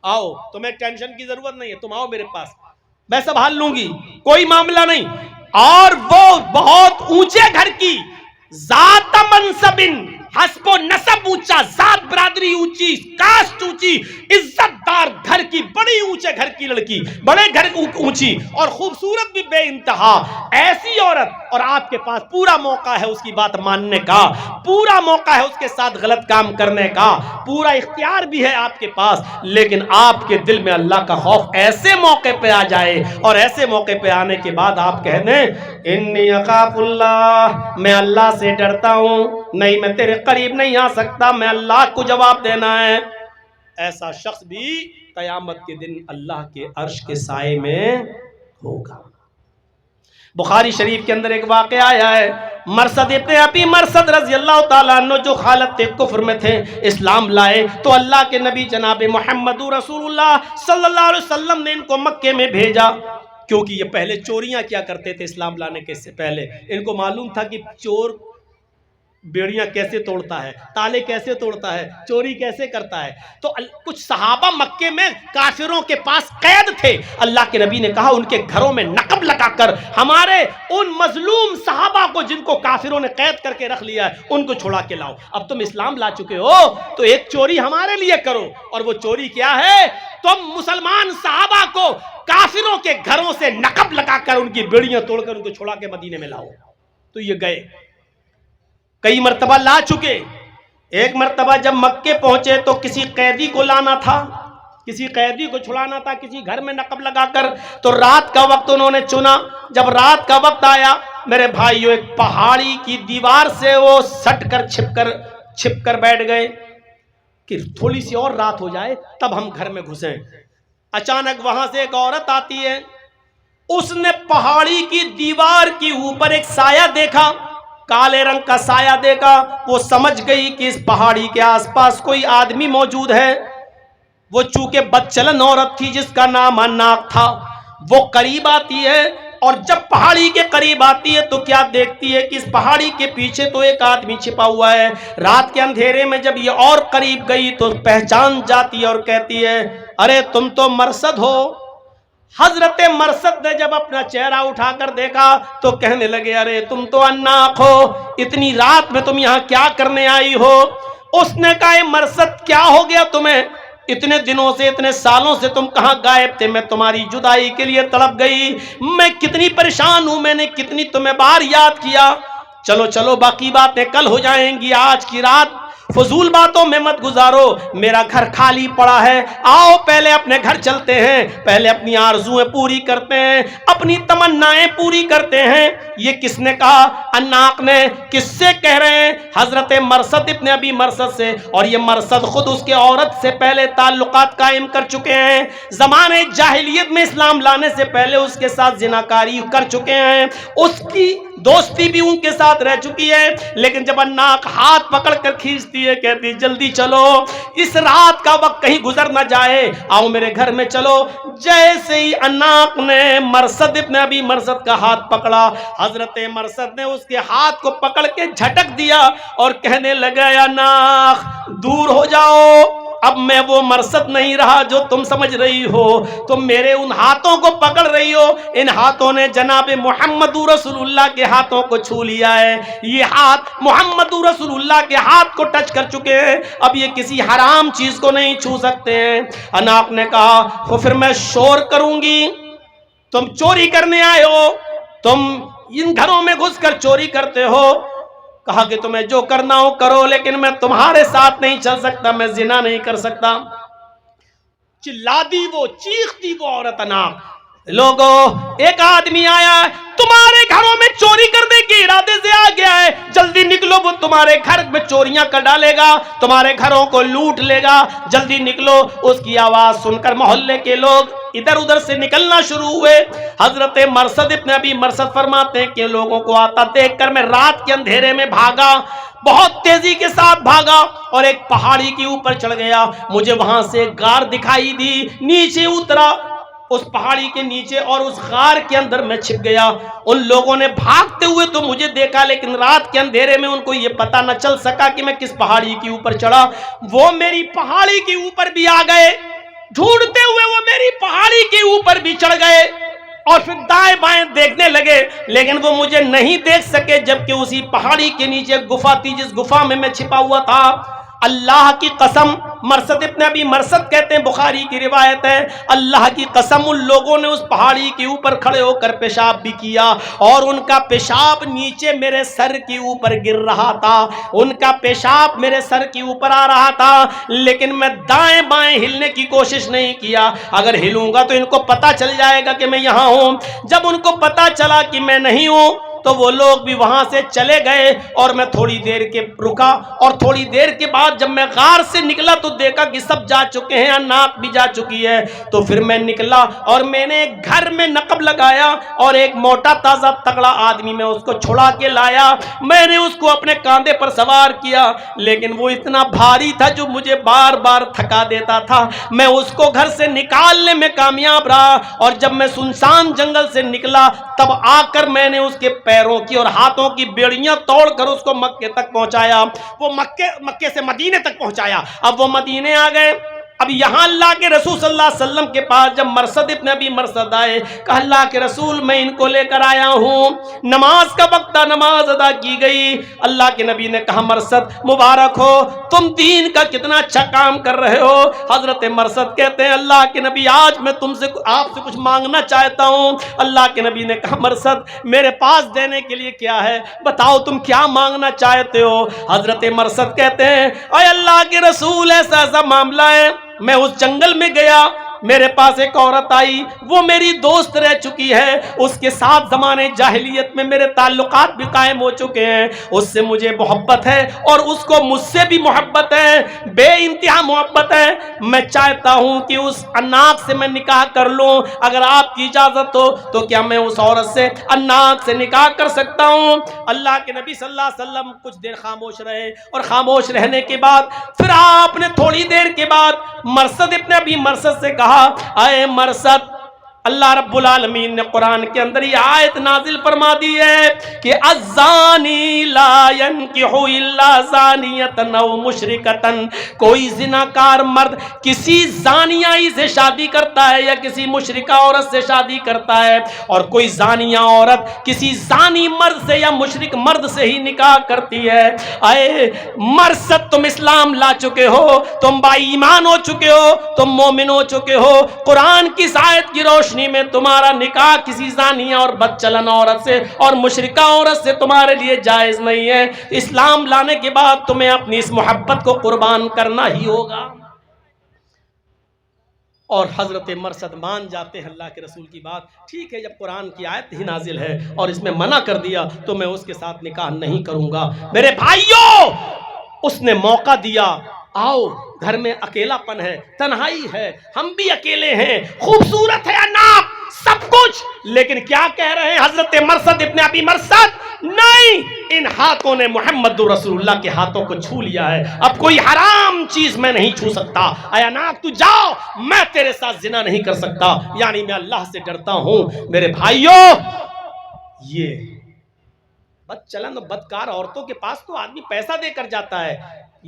آؤ، تمہیں ٹینشن کی ضرورت نہیں ہے، تم آؤ میرے پاس، میں سنبھال لوں گی، کوئی معاملہ نہیں. اور وہ بہت اونچے گھر کی، ذات منصب، حسب و نسب اونچا، ذات برادری اونچی، کاسٹ اونچی، عزت دار گھر کی، بڑی اونچے گھر کی لڑکی، بڑے گھر اونچی اور خوبصورت بھی بے انتہا، ایسی عورت، اور آپ کے پاس پورا موقع ہے اس کی بات ماننے کا، پورا موقع ہے اس کے ساتھ غلط کام کرنے کا، پورا اختیار بھی ہے آپ کے پاس، لیکن آپ کے دل میں اللہ کا خوف ایسے موقع پہ آ جائے، اور ایسے موقع پہ آنے کے بعد آپ کہہ دیں انی اخاف اللہ، میں اللہ سے ڈرتا ہوں، نہیں میں تیرے قریب نہیں آ سکتا، میں اللہ کو جواب دینا ہے. ایسا شخص بھی قیامت کے دن اللہ کے عرش کے سائے میں ہوگا. بخاری شریف کے اندر ایک واقعہ آیا ہے، مرثد ابن ابی مرثد رضی اللہ تعالیٰ عنہ جو حالت کفر میں تھے، اسلام لائے تو اللہ کے نبی جناب محمد رسول اللہ صلی اللہ علیہ وسلم نے ان کو مکے میں بھیجا، کیونکہ یہ پہلے چوریاں کیا کرتے تھے. اسلام لانے کے سے پہلے ان کو معلوم تھا کہ چور بیڑیاں کیسے توڑتا ہے، تالے کیسے توڑتا ہے، چوری کیسے کرتا ہے. تو کچھ صحابہ مکے میں کافروں کے پاس قید تھے. اللہ کے نبی نے کہا ان کے گھروں میں نقب لگا کر ہمارے ان مظلوم صحابہ کو جن کو کافروں نے قید کر کے رکھ لیا ہے ان کو چھڑا کے لاؤ. اب تم اسلام لا چکے ہو تو ایک چوری ہمارے لیے کرو. اور وہ چوری کیا ہے؟ تم مسلمان صحابہ کو کافروں کے گھروں سے نقب لگا کر ان کی بیڑیاں توڑ کر ان کو چھڑا کے مدینے میں لاؤ. تو یہ گئے، کئی مرتبہ لا چکے. ایک مرتبہ جب مکے پہنچے تو کسی قیدی کو لانا تھا، کسی قیدی کو چھڑانا تھا کسی گھر میں نقب لگا کر. تو رات کا وقت انہوں نے چنا. جب رات کا وقت آیا میرے بھائیو، ایک پہاڑی کی دیوار سے وہ سٹ کر چھپ کر بیٹھ گئے کہ تھوڑی سی اور رات ہو جائے تب ہم گھر میں گھسیں. اچانک وہاں سے ایک عورت آتی ہے، اس نے پہاڑی کی دیوار کے اوپر ایک سایہ دیکھا، کالے رنگ کا سایہ دیکھا. وہ سمجھ گئی کہ اس پہاڑی کے آس پاس کوئی آدمی موجود ہے. وہ چونکہ بدچلن عورت تھی جس کا نام عناق تھا، وہ قریب آتی ہے، اور جب پہاڑی کے قریب آتی ہے تو کیا دیکھتی ہے کہ اس پہاڑی کے پیچھے تو ایک آدمی چھپا ہوا ہے. رات کے اندھیرے میں جب یہ اور قریب گئی تو پہچان جاتی ہے اور کہتی ہے ارے تم تو مرثد ہو. حضرت مرثد نے جب اپنا چہرہ اٹھا کر دیکھا تو کہنے لگے ارے تم تو عناق ہو، اتنی رات میں تم یہاں کیا کرنے آئی ہو؟ اس نے کہا اے مرثد کیا ہو گیا تمہیں؟ اتنے دنوں سے اتنے سالوں سے تم کہاں غائب تھے؟ میں تمہاری جدائی کے لیے تڑپ گئی، میں کتنی پریشان ہوں، میں نے کتنی تمہیں بار یاد کیا. چلو چلو باقی باتیں کل ہو جائیں گی، آج کی رات فضول باتوں میں مت گزارو، میرا گھر خالی پڑا ہے، آؤ پہلے اپنے گھر چلتے ہیں، پہلے اپنی آرزویں پوری کرتے ہیں، اپنی تمنائیں پوری کرتے ہیں. یہ کس نے کہا؟ عناق نے. کس سے کہہ رہے ہیں؟ حضرت مرثد ابن ابی مرثد سے. اور یہ مرثد خود اس کے عورت سے پہلے تعلقات قائم کر چکے ہیں، زمانے جاہلیت میں اسلام لانے سے پہلے اس کے ساتھ زناکاری کر چکے ہیں، اس کی دوستی بھی ان کے ساتھ رہ چکی ہے. لیکن جب عناق ہاتھ پکڑ کر کھینچتی ہے، کہتی جلدی چلو، اس رات کا وقت کہیں گزر نہ جائے، آؤ میرے گھر میں چلو. جیسے ہی عناق نے مرثد ابن ابی مرثد کا ہاتھ پکڑا، حضرت مرثد نے اس کے ہاتھ کو پکڑ کے جھٹک دیا اور کہنے لگا عناق دور ہو جاؤ، اب میں وہ مرثد نہیں رہا جو تم سمجھ رہی ہو. تم میرے ان ہاتھوں کو پکڑ رہی ہو، ان ہاتھوں نے جناب محمد رسول اللہ کے ہاتھوں کو چھو لیا ہے، یہ ہاتھ محمد رسول اللہ کے ہاتھ کو ٹچ کر چکے ہیں، اب یہ کسی حرام چیز کو نہیں چھو سکتے ہیں. عناق نے کہا تو پھر میں شور کروں گی، تم چوری کرنے آئے ہو، تم ان گھروں میں گھس کر چوری کرتے ہو. کہا کہ تمہیں جو کرنا ہو کرو، لیکن میں تمہارے ساتھ نہیں چل سکتا، میں زنا نہیں کر سکتا. چلا دی وہ، چیختی وہ عورت عناق، لوگو ایک آدمی آیا ہے تمہارے گھروں میں چوری کرنے کے ارادے سے آ گیا ہے، جلدی نکلو، وہ تمہارے گھر میں چوریاں کر ڈالے گا، تمہارے گھروں کو لوٹ لے گا، جلدی نکلو. اس کی آواز سن کر محلے کے لوگ ادھر ادھر سے نکلنا شروع ہوئے. حضرت مرثد ابن ابی مرثد فرماتے ہیں کہ لوگوں کو آتا دیکھ کر میں رات کے اندھیرے میں بھاگا، بہت تیزی کے ساتھ بھاگا اور ایک پہاڑی کے اوپر چڑھ گیا. مجھے وہاں سے ایک غار دکھائی دی، نیچے اترا، اس پہاڑی کے نیچے اور اس غار کے اندر میں چھپ گیا. ان لوگوں نے بھاگتے ہوئے تو مجھے دیکھا، لیکن رات کے اندھیرے میں ان کو یہ پتہ نہ چل سکا کہ میں کس پہاڑی کے اوپر چڑھا. وہ میری پہاڑی کے اوپر بھی آ گئے، ڈھونڈتے ہوئے وہ میری پہاڑی کے اوپر بھی چڑھ گئے اور پھر دائیں بائیں دیکھنے لگے، لیکن وہ مجھے نہیں دیکھ سکے، جبکہ اسی پہاڑی کے نیچے گفا تھی جس گفا میں چھپا ہوا تھا. اللہ کی قسم، مرثد ابن ابی مرثد کہتے ہیں، بخاری کی روایت ہے، اللہ کی قسم ان لوگوں نے اس پہاڑی کے اوپر کھڑے ہو کر پیشاب بھی کیا اور ان کا پیشاب نیچے میرے سر کے اوپر گر رہا تھا، ان کا پیشاب میرے سر کے اوپر آ رہا تھا، لیکن میں دائیں بائیں ہلنے کی کوشش نہیں کیا. اگر ہلوں گا تو ان کو پتہ چل جائے گا کہ میں یہاں ہوں. جب ان کو پتہ چلا کہ میں نہیں ہوں تو وہ لوگ بھی وہاں سے چلے گئے اور میں تھوڑی دیر کے رکا، اور تھوڑی دیر کے بعد جب میں غار سے نکلا تو دیکھا کہ سب جا چکے ہیں، ناک بھی جا چکی ہے. تو پھر میں نکلا اور میں نے گھر میں نقب لگایا اور ایک موٹا تازہ تگڑا آدمی میں اس کو چھڑا کے لایا. میں نے اس کو اپنے کاندھے پر سوار کیا، لیکن وہ اتنا بھاری تھا جو مجھے بار بار تھکا دیتا تھا. میں اس کو گھر سے نکالنے میں کامیاب رہا، اور جب میں سنسان جنگل سے نکلا تب آ کر میں نے اس کے پیروں کی اور ہاتھوں کی بیڑیاں توڑ کر اس کو مکے تک پہنچایا. وہ مکے سے مدینے تک پہنچایا. اب وہ مدینے آ گئے. اب یہاں اللہ کے رسول صلی اللہ علیہ وسلم کے پاس جب مرثد ابن ابی مرثد آئے، کہا اللہ کے رسول میں ان کو لے کر آیا ہوں، نماز کا وقت تھا، نماز ادا کی گئی. اللہ کے نبی نے کہا مرثد مبارک ہو، تم دین کا کتنا اچھا کام کر رہے ہو. حضرت مرثد کہتے ہیں اللہ کے نبی آج میں آپ سے کچھ مانگنا چاہتا ہوں. اللہ کے نبی نے کہا مرثد میرے پاس دینے کے لیے کیا ہے، بتاؤ تم کیا مانگنا چاہتے ہو. حضرت مرثد کہتے ہیں اے اللہ کے رسول ایسا معاملہ ہے، میں اس جنگل میں گیا، میرے پاس ایک عورت آئی، وہ میری دوست رہ چکی ہے، اس کے ساتھ زمانے جاہلیت میں میرے تعلقات بھی قائم ہو چکے ہیں، اس سے مجھے محبت ہے اور اس کو مجھ سے بھی محبت ہے، بے انتہا محبت ہے. میں چاہتا ہوں کہ اس اناق سے میں نکاح کر لوں، اگر آپ کی اجازت ہو تو کیا میں اس عورت سے اناق سے نکاح کر سکتا ہوں. اللہ کے نبی صلی اللہ علیہ وسلم کچھ دیر خاموش رہے، اور خاموش رہنے کے بعد پھر آپ نے تھوڑی دیر کے بعد مرثد ابن ابی مرثد سے کہا اے مرثد، اللہ رب العالمین نے قرآن کے اندر یہ آیت نازل فرما دی ہے کہ الزانی لا ينکح الا زانیۃ او مشرکۃ، کوئی زناکار مرد کسی زانیائی سے شادی کرتا ہے یا کسی مشرکہ عورت سے شادی کرتا ہے، اور کوئی زانیہ عورت کسی زانی مرد سے یا مشرک مرد سے ہی نکاح کرتی ہے. اے مرثد تم اسلام لا چکے ہو، تم با ایمان ہو چکے ہو، تم مومن ہو چکے ہو، قرآن کی آیت کی روشنی میں تمہارا نکاح کسی زانیہ اور بدچلن عورت سے اور مشرکہ عورت سے تمہارے لیے جائز نہیں ہے. اسلام لانے کے بعد تمہیں اپنی اس محبت کو قربان کرنا ہی ہوگا. اور حضرت مرثد مان جاتے ہیں اللہ کے رسول کی بات. ٹھیک ہے، جب قرآن کی آیت ہی نازل ہے اور اس میں منع کر دیا تو میں اس کے ساتھ نکاح نہیں کروں گا. میرے بھائیوں، اس نے موقع دیا، آؤ گھر میں اکیلا پن ہے، تنہائی ہے، ہم بھی اکیلے ہیں، خوبصورت ہے اناق سب کچھ، لیکن کیا کہہ رہے ہیں حضرت مرثد ابن ابی مرثد؟ نہیں، ان ہاتھوں نے محمد رسول اللہ کے ہاتھوں کو چھو لیا ہے، اب کوئی حرام چیز میں نہیں چھو سکتا. اے اناق تو جاؤ، میں تیرے ساتھ زنا نہیں کر سکتا، یعنی میں اللہ سے ڈرتا ہوں. میرے بھائیوں، یہ بد چلن اور بدکار عورتوں کے پاس تو آدمی پیسہ دے کر جاتا ہے،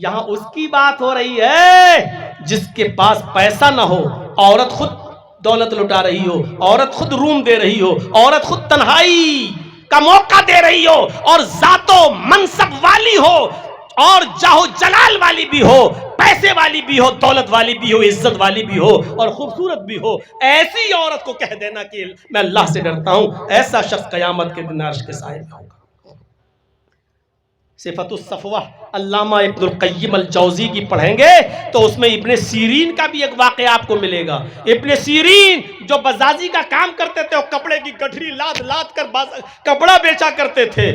یہاں اس کی بات ہو رہی ہے جس کے پاس پیسہ نہ ہو، عورت خود دولت لٹا رہی ہو، عورت خود روم دے رہی ہو، عورت خود تنہائی کا موقع دے رہی ہو، اور ذات و منصب والی ہو، اور جاہو جلال والی بھی ہو، پیسے والی بھی ہو، دولت والی بھی ہو، عزت والی بھی ہو، اور خوبصورت بھی ہو، ایسی عورت کو کہہ دینا کہ میں اللہ سے ڈرتا ہوں، ایسا شخص قیامت کے دن عرش کے سائے میں ہوگا. صفت الصفوہ علامہ ابن القیم الجوزی کی پڑھیں گے تو اس میں ابن سیرین کا بھی ایک واقعہ آپ کو ملے گا. ابن سیرین جو بزازی کا کام کرتے تھے اور کپڑے کی گٹھری لاد کر کپڑا بیچا کرتے تھے،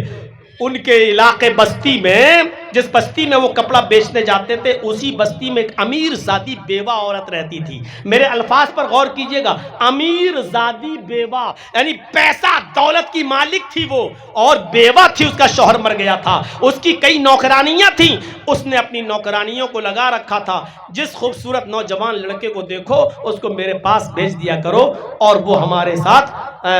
ان کے علاقے بستی میں جس بستی میں وہ کپڑا بیچنے جاتے تھے اسی بستی میں ایک امیر زادی بیوہ عورت رہتی تھی. میرے الفاظ پر غور کیجئے گا, امیر زادی بیوہ, یعنی پیسہ دولت کی مالک تھی وہ, اور بیوہ تھی, اس کا شوہر مر گیا تھا, اس کی کئی نوکرانیاں تھیں, اس نے اپنی نوکرانیوں کو لگا رکھا تھا, جس خوبصورت نوجوان لڑکے کو دیکھو اس کو میرے پاس بھیج دیا کرو, اور وہ ہمارے ساتھ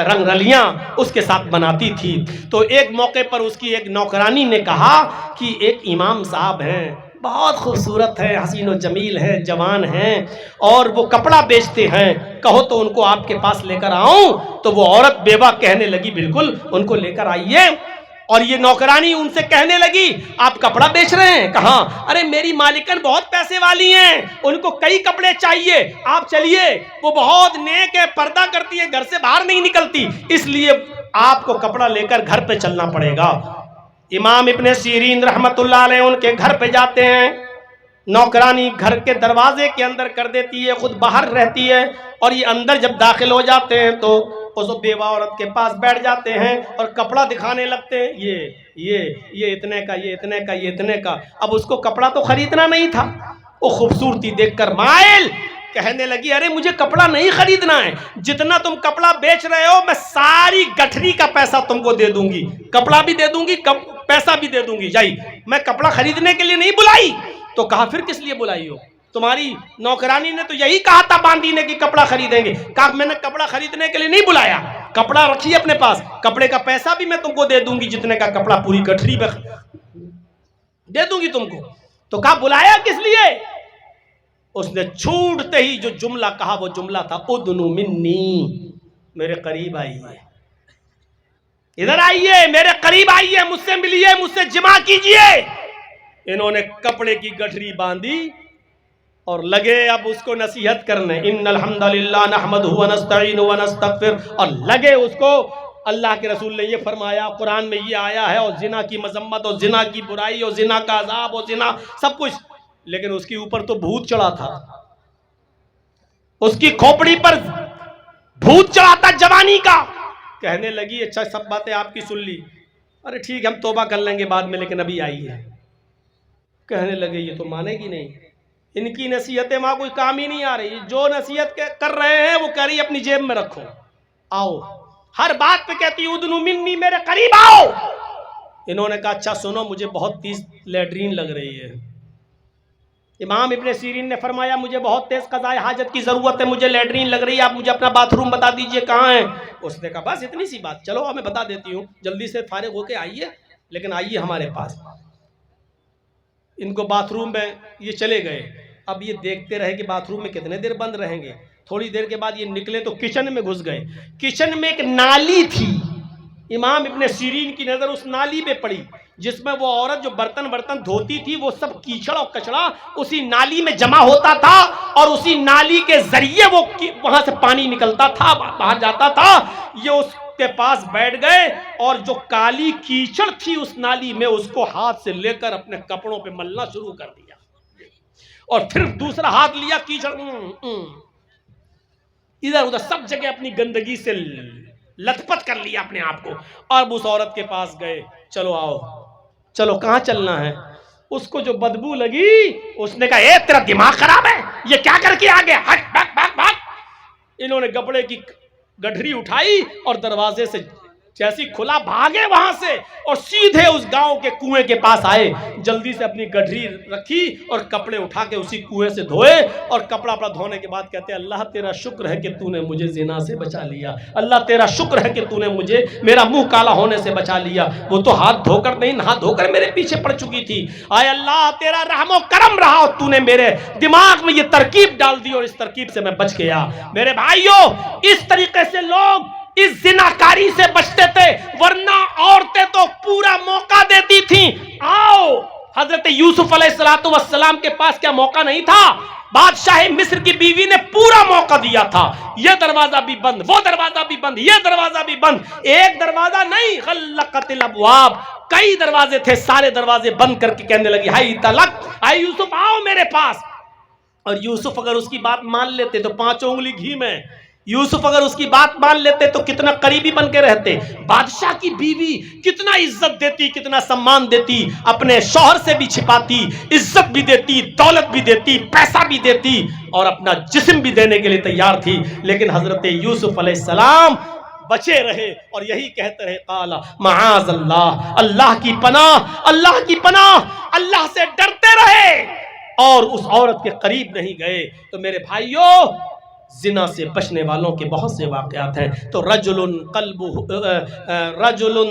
رنگ رلیاں اس کے ساتھ بناتی تھی. تو ایک موقع پر اس کی ایک نوکرانی نے کہا کہ ایک امام صاحب ہیں, بہت خوبصورت ہے, حسین و جمیل ہے, جوان ہیں, اور وہ کپڑا بیچتے ہیں, کہو تو ان کو آپ کے پاس لے کر آؤں. تو وہ عورت بیوہ کہنے لگی بالکل ان کو لے کر آئیے. اور یہ نوکرانی ان سے کہنے لگی آپ کپڑا بیچ رہے ہیں؟ کہاں؟ ارے میری مالکن بہت پیسے والی ہیں, ان کو کئی کپڑے چاہیے, آپ چلیے, وہ بہت نیک ہے, پردہ کرتی ہے, گھر سے باہر نہیں نکلتی, اس لیے آپ کو کپڑا لے کر گھر پہ چلنا پڑے گا. امام ابن سیرین رحمت اللہ علیہ ان کے گھر پہ جاتے ہیں, نوکرانی گھر کے دروازے کے اندر کر دیتی ہے, خود باہر رہتی ہے, اور یہ اندر جب داخل ہو جاتے ہیں تو اس بیوہ عورت کے پاس بیٹھ جاتے ہیں اور کپڑا دکھانے لگتے ہیں, یہ اتنے کا, یہ اتنے کا, یہ اتنے کا. اب اس کو کپڑا تو خریدنا نہیں تھا, وہ خوبصورتی دیکھ کر مائل, کہنے لگی ارے مجھے کپڑا نہیں خریدنا ہے, جتنا تم کپڑا بیچ رہے ہو میں ساری گٹھری کا پیسہ تم کو دے دوں گی, کپڑا بھی دے دوں گی, پیسہ بھی دے دوں گی, جائی, میں کپڑا خریدنے کے لیے نہیں بلائی. تو کہا پھر کس لیے بلائی ہو؟ تمہاری نوکرانی نے تو یہی کہا تھا باندھی نے کہ کپڑا خریدیں گے. کہا میں نے کپڑا خریدنے کے لیے نہیں بلایا, کپڑا رکھیے اپنے پاس, کپڑے کا پیسہ بھی میں تم کو دے دوں گی, جتنے کا کپڑا پوری گٹھری میں دے دوں گی تم کو. تو کہا بلایا کس لیے؟ اس نے چھوٹتے ہی جو جملہ کہا وہ جملہ تھا ادنو منی, میرے قریب آئیے, ادھر آئیے, میرے قریب آئیے, مجھ سے ملیے, مجھ سے جمع کیجئے. انہوں نے کپڑے کی گٹھری باندھی اور لگے اب اس کو نصیحت کرنے, ان الحمدللہ نحمدہ ونستعینہ ونستغفر, اور لگے اس کو. اللہ کے رسول نے یہ فرمایا, قرآن میں یہ آیا ہے, اور زنا کی مذمت, اور زنا کی برائی, اور زنا کا عذاب, اور زنا سب کچھ, لیکن اس کے اوپر تو بھوت چڑھا تھا, اس کی کھوپڑی پر بھوت چڑھا تھا جوانی کا. کہنے لگی اچھا سب باتیں آپ کی سن لی, ارے ٹھیک ہم توبہ کر لیں گے بعد میں, لیکن ابھی آئی ہے. کہنے لگے یہ تو مانے گی نہیں, ان کی نصیحتیں وہاں کوئی کام ہی نہیں آ رہی, جو نصیحت کر رہے ہیں وہ کہہ رہی اپنی جیب میں رکھو, آؤ, ہر بات پہ کہتی ادنو منی, میرے قریب آؤ. انہوں نے کہا اچھا سنو, مجھے بہت تیز لیٹرین لگ رہی ہے. امام ابن سیرین نے فرمایا مجھے بہت تیز قضاء حاجت کی ضرورت ہے, مجھے لیٹرین لگ رہی ہے, آپ مجھے اپنا باتھ روم بتا دیجئے کہاں ہے. اس نے کہا بس اتنی سی بات, چلو میں بتا دیتی ہوں, جلدی سے فارغ ہو کے آئیے, لیکن آئیے ہمارے پاس. ان کو باتھ روم میں یہ چلے گئے. اب یہ دیکھتے رہے کہ باتھ روم میں کتنے دیر بند رہیں گے. تھوڑی دیر کے بعد یہ نکلے تو کچن میں گھس گئے. کچن میں ایک نالی تھی, امام ابن سیرین کی نظر اس نالی پہ پڑی جس میں وہ عورت جو برتن دھوتی تھی, وہ سب کیچڑ اور کچڑا اسی نالی میں جمع ہوتا تھا, اور اسی نالی کے ذریعے وہ وہاں سے پانی نکلتا تھا, باہر جاتا تھا. یہ اس کے پاس بیٹھ گئے اور جو کالی کیچڑ تھی اس نالی میں اس کو ہاتھ سے لے کر اپنے کپڑوں پہ ملنا شروع کر دیا, اور پھر دوسرا ہاتھ لیا, کیچڑ ادھر ادھر سب جگہ اپنی گندگی سے لت پت کر لیا اپنے آپ کو. اور اس عورت کے پاس گئے, چلو آؤ, چلو کہاں چلنا ہے. اس کو جو بدبو لگی اس نے کہا اے تیرا دماغ خراب ہے, یہ کیا کر کے آ گیا, ہٹ بھاگ بھاگ بھاگ. انہوں نے کپڑے کی گٹھری اٹھائی اور دروازے سے جیسی کھلا بھاگے وہاں سے, اور سیدھے اس گاؤں کے کنویں کے پاس آئے. جلدی سے اپنی گٹھری رکھی اور کپڑے اٹھا کے اسی کنویں سے دھوئے, اور کپڑا اپنا دھونے کے بعد کہتے ہیں اللہ تیرا شکر ہے کہ تو نے مجھے زنا سے بچا لیا, اللہ تیرا شکر ہے کہ تو نے مجھے میرا منہ کالا ہونے سے بچا لیا. وہ تو ہاتھ دھو کر نہیں, نہا دھو کر میرے پیچھے پڑ چکی تھی. آئے اللہ تیرا رحم و کرم رہا, اور تو نے میرے دماغ میں یہ ترکیب ڈال دی, اور اس ترکیب سے میں بچ گیا. میرے بھائیوں, اس طریقے سے لوگ اس زناکاری سے بچتے تھے, ورنہ عورتیں تو پورا موقع دیتی تھیں. آؤ, حضرت یوسف علیہ السلام کے پاس کیا موقع نہیں تھا؟ بادشاہ مصر کی بیوی نے پورا موقع دیا تھا, یہ دروازہ بھی بند, وہ دروازہ بھی بند, یہ دروازہ بھی بند. ایک دروازہ نہیں, غلقت الابواب, کئی دروازے تھے, سارے دروازے بند کر کے کہنے لگی ہائی طلق, آئی یوسف آؤ میرے پاس. اور یوسف اگر اس کی بات مان لیتے تو 5 انگلی گھی میں, یوسف اگر اس کی بات مان لیتے تو کتنا قریبی بن کے رہتے. بادشاہ کی بیوی کتنا عزت دیتی, کتنا سمان دیتی, اپنے شوہر سے بھی چھپاتی, عزت بھی دیتی, دولت بھی دیتی, پیسہ بھی دیتی, اور اپنا جسم بھی دینے کے لیے تیار تھی. لیکن حضرت یوسف علیہ السلام بچے رہے اور یہی کہتے رہے قال معاذ اللہ, اللہ کی پناہ, اللہ کی پناہ, اللہ سے ڈرتے رہے اور اس عورت کے قریب نہیں گئے. تو میرے بھائیوں, زنا سے بچنے والوں کے بہت سے واقعات ہیں. تو رجل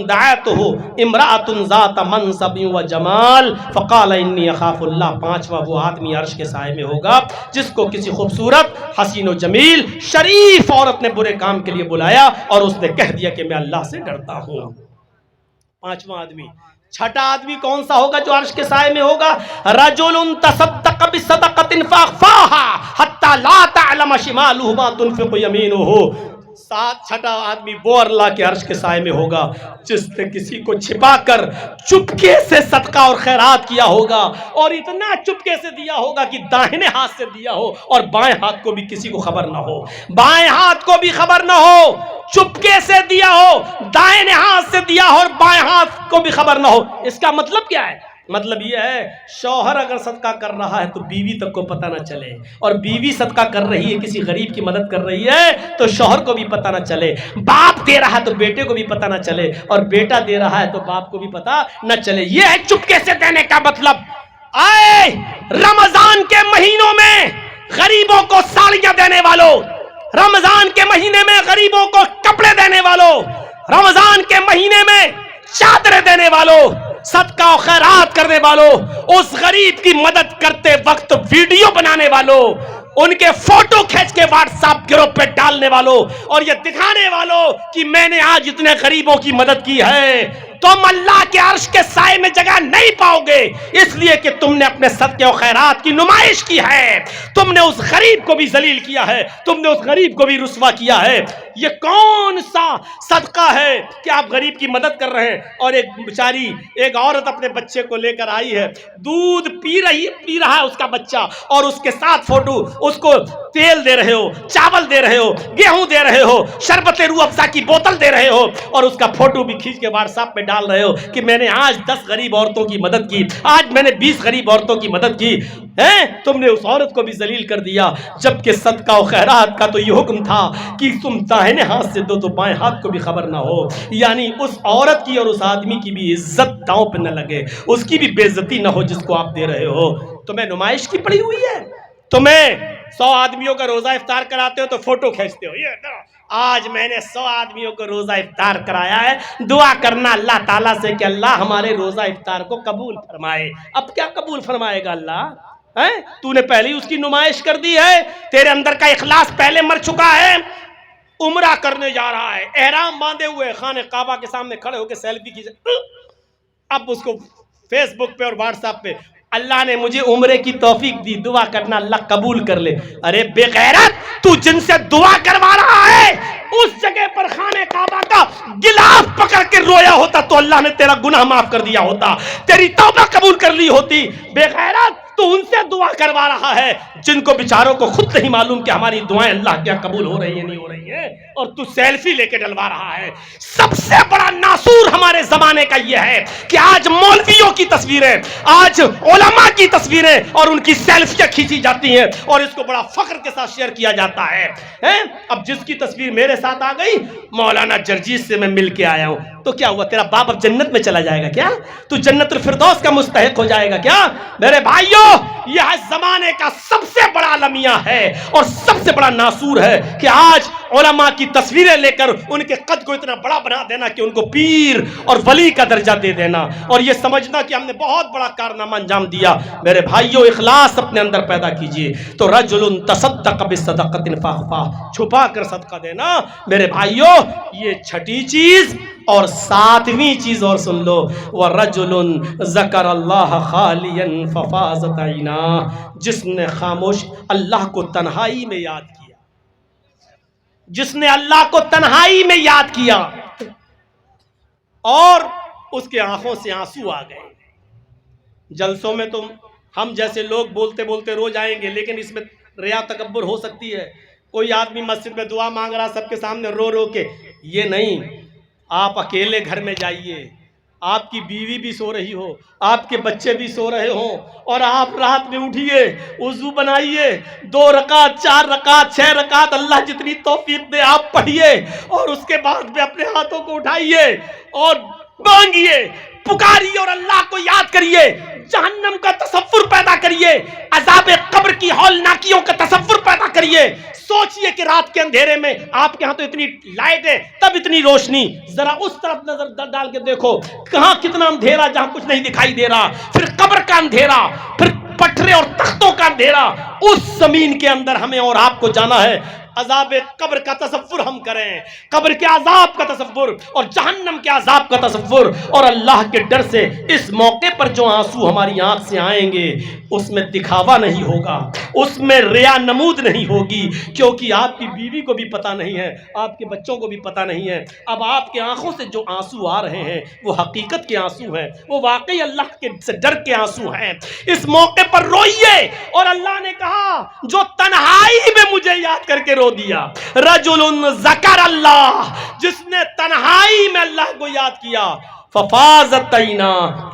دعته امرأة ذات منصب و جمال فقال انی اخاف اللہ. پانچواں وہ آدمی عرش کے سائے میں ہوگا جس کو کسی خوبصورت, حسین و جمیل, شریف عورت نے برے کام کے لیے بلایا اور اس نے کہہ دیا کہ میں اللہ سے ڈرتا ہوں. پانچواں آدمی. چھٹا آدمی کون سا ہوگا جو عرش کے سائے میں ہوگا؟ رجل تصدق بصدقۃ فاخفاها حتى لا تعلم شماله ما تنفق يمينه. چھٹا آدمی وہ اللہ کے عرش کے سائے میں ہوگا جس نے کسی کو چھپا کر چپکے سے صدقہ اور خیرات کیا ہوگا, اور اتنا چپکے سے دیا ہوگا کہ داہنے ہاتھ سے دیا ہو اور بائیں ہاتھ کو بھی کسی کو خبر نہ ہو, بائیں ہاتھ کو بھی خبر نہ ہو, چپکے سے دیا ہو, دائیں ہاتھ سے دیا ہو اور بائیں ہاتھ کو بھی خبر نہ ہو. اس کا مطلب کیا ہے؟ مطلب یہ ہے شوہر اگر صدقہ کر رہا ہے تو بیوی تک کو پتہ نہ چلے, اور بیوی صدقہ کر رہی ہے, کسی غریب کی مدد کر رہی ہے تو شوہر کو بھی پتہ نہ چلے, باپ دے رہا ہے تو بیٹے کو بھی پتہ نہ چلے, اور بیٹا دے رہا ہے تو باپ کو بھی پتہ نہ چلے. یہ ہے چپکے سے دینے کا مطلب. آئے رمضان کے مہینوں میں غریبوں کو ساڑیاں دینے والوں, رمضان کے مہینے میں غریبوں کو کپڑے دینے والوں, رمضان کے مہینے میں چادریں دینے والوں, صدقہ و خیرات کرنے والوں, اس غریب کی مدد کرتے وقت ویڈیو بنانے والوں, ان کے فوٹو کھینچ کے واٹس ایپ گروپ پہ ڈالنے والوں, اور یہ دکھانے والوں کہ میں نے آج اتنے غریبوں کی مدد کی ہے, تم اللہ کے عرش کے سائے میں جگہ نہیں پاؤ گے, اس لیے کہ تم نے اپنے صدقے و خیرات کی نمائش کی ہے, تم نے اس غریب کو بھی ذلیل کیا ہے, تم نے اس غریب کو بھی رسوا کیا ہے. یہ کون سا صدقہ ہے کہ آپ غریب کی مدد کر رہے ہیں؟ اور ایک بیچاری, ایک عورت اپنے بچے کو لے کر آئی ہے, دودھ پی رہا ہے اس کا بچہ, اور اس کے ساتھ فوٹو, اس کو تیل دے رہے ہو, چاول دے رہے ہو, گیہوں دے رہے ہو, شربت روح افزا کی بوتل دے رہے ہو, اور اس کا فوٹو بھی کھینچ کے واٹس ایپ پہ ڈال رہے ہو کہ میں نے آج 10 غریب عورتوں کی مدد کی, آج میں نے 20 غریب عورتوں کی مدد کی. تم نے اس عورت کو بھی ذلیل کر دیا, جبکہ صدقہ و خیرات کا تو یہ حکم تھا کہ تم داہنے ہاتھ سے دو تو بائیں ہاتھ کو بھی خبر نہ ہو. یعنی اس عورت کی اور اس آدمی کی بھی عزت داؤں پہ نہ لگے, اس کی بھی بے عزتی نہ ہو جس کو آپ دے رہے ہو. تمہیں نمائش کی پڑی ہوئی ہے, تمہیں 100 آدمیوں کا روزہ افطار کراتے ہو تو فوٹو کھینچتے ہو, یہ آج میں نے 100 آدمیوں کو روزہ افطار کرایا ہے, دعا کرنا اللہ تعالیٰ سے کہ اللہ ہمارے روزہ افطار کو قبول فرمائے. اب کیا قبول فرمائے گا اللہ؟ تو نے پہلے اس کی نمائش کر دی ہے, تیرے اندر کا اخلاص پہلے مر چکا ہے. عمرہ کرنے جا رہا ہے, احرام باندھے ہوئے, خانہ کعبہ کے سامنے کھڑے ہو کے سیلفی کیجئے, اب اس کو فیس بک پہ اور واٹس ایپ پہ اللہ نے مجھے عمرے کی توفیق دی, دعا کرنا اللہ قبول کر لے. ارے بے غیرت, تو جن سے دعا کروا رہا ہے اس جگہ پر خانہ کعبہ کا گلاف پکڑ کے رویا ہوتا تو اللہ نے تیرا گناہ معاف کر دیا ہوتا, تیری توبہ قبول کر لی ہوتی. بے غیرت, تو ان سے دعا کروا رہا ہے جن کو بیچاروں کو خود نہیں معلوم کہ ہماری دعائیں اللہ کیا قبول ہو رہی ہیں نہیں ہو رہی ہیں, اور تو سیلفی لے کے ڈلوا رہا ہے. سب سے بڑا ناسور ہمارے زمانے کا یہ ہے کہ آج مولویوں کی تصویریں, آج علماء کی تصویریں اور ان کی سیلفیاں کھینچی جاتی ہیں اور اس کو بڑا فخر کے ساتھ شیئر کیا جاتا ہے. اب جس کی تصویر میرے ساتھ آ گئی, مولانا جرجیس سے میں مل کے آیا ہوں, تو کیا ہوا, تیرا باپ اب جنت میں چلا جائے گا کیا؟ تو جنت الفردوس کا مستحق ہو جائے گا کیا؟ میرے بھائیوں, یہ زمانے کا سب سے بڑا المیہ ہے اور سب سے بڑا ناسور ہے کہ آج علماء کی تصویریں لے کر ان کے قد کو اتنا بڑا بنا دینا کہ ان کو پیر اور ولی کا درجہ دے دینا, اور یہ سمجھنا کہ ہم نے بہت بڑا کارنامہ انجام دیا. میرے بھائیوں, اخلاص اپنے اندر پیدا کیجئے. تو رجل تصدق بصدقۃ فاخفاها, چھپا کر صدقہ دینا. میرے بھائیوں, یہ چھٹی چیز. اور 7ویں چیز اور سن لو, وَرَجُلٌ ذَكَرَ اللَّهَ خَالِيًا فَفَاضَتْ عَيْنَاهُ, جس نے خاموش اللہ کو تنہائی میں یاد کیا, جس نے اللہ کو تنہائی میں یاد کیا اور اس کے آنکھوں سے آنسو آ گئے. جلسوں میں تو ہم جیسے لوگ بولتے بولتے رو جائیں گے, لیکن اس میں ریا تکبر ہو سکتی ہے. کوئی آدمی مسجد میں دعا مانگ رہا سب کے سامنے رو رو کے، یہ نہیں. آپ اکیلے گھر میں جائیے، آپ کی بیوی بھی سو رہی ہو، آپ کے بچے بھی سو رہے ہوں، اور آپ رات میں اٹھیے، وضو بنائیے، 2 رکعت 4 رکعت 6 رکعت اللہ جتنی توفیق دے آپ پڑھیے، اور اس کے بعد میں اپنے ہاتھوں کو اٹھائیے اور مانگیے، پکاریے اور اللہ کو یاد کریے، جہنم کا تصور پیدا کریے، عذاب قبر کی ہولناکیوں کا تصور پیدا کریے. سوچئے کہ رات کے اندھیرے میں آپ کے ہاں تو اتنی لائٹ ہے، تب اتنی روشنی، ذرا اس طرف نظر ڈال کے دیکھو کہاں کتنا اندھیرا، جہاں کچھ نہیں دکھائی دے رہا. پھر قبر کا اندھیرا، پھر پٹھرے اور تختوں کا اندھیرا. اس زمین کے اندر ہمیں اور آپ کو جانا ہے. عذاب قبر کا تصور ہم کریں، قبر کے عذاب کا تصور اور جہنم کے عذاب کا تصور، اور اللہ کے ڈر سے اس موقع پر جو آنسو ہماری آنکھ سے آئیں گے اس میں دکھاوا نہیں ہوگا، اس میں ریا نمود نہیں ہوگی، کیونکہ آپ کی بیوی کو بھی پتہ نہیں ہے، آپ کے بچوں کو بھی پتہ نہیں ہے. اب آپ کے آنکھوں سے جو آنسو آ رہے ہیں وہ حقیقت کے آنسو ہیں، وہ واقعی اللہ کے سے ڈر کے آنسو ہیں. اس موقع پر روئیے. اور اللہ نے کہا جو تنہائی میں مجھے یاد کر کے رو دیا، رجل ذکر اللہ، جس نے تنہائی میں اللہ کو یاد کیا، ففاضت عینا،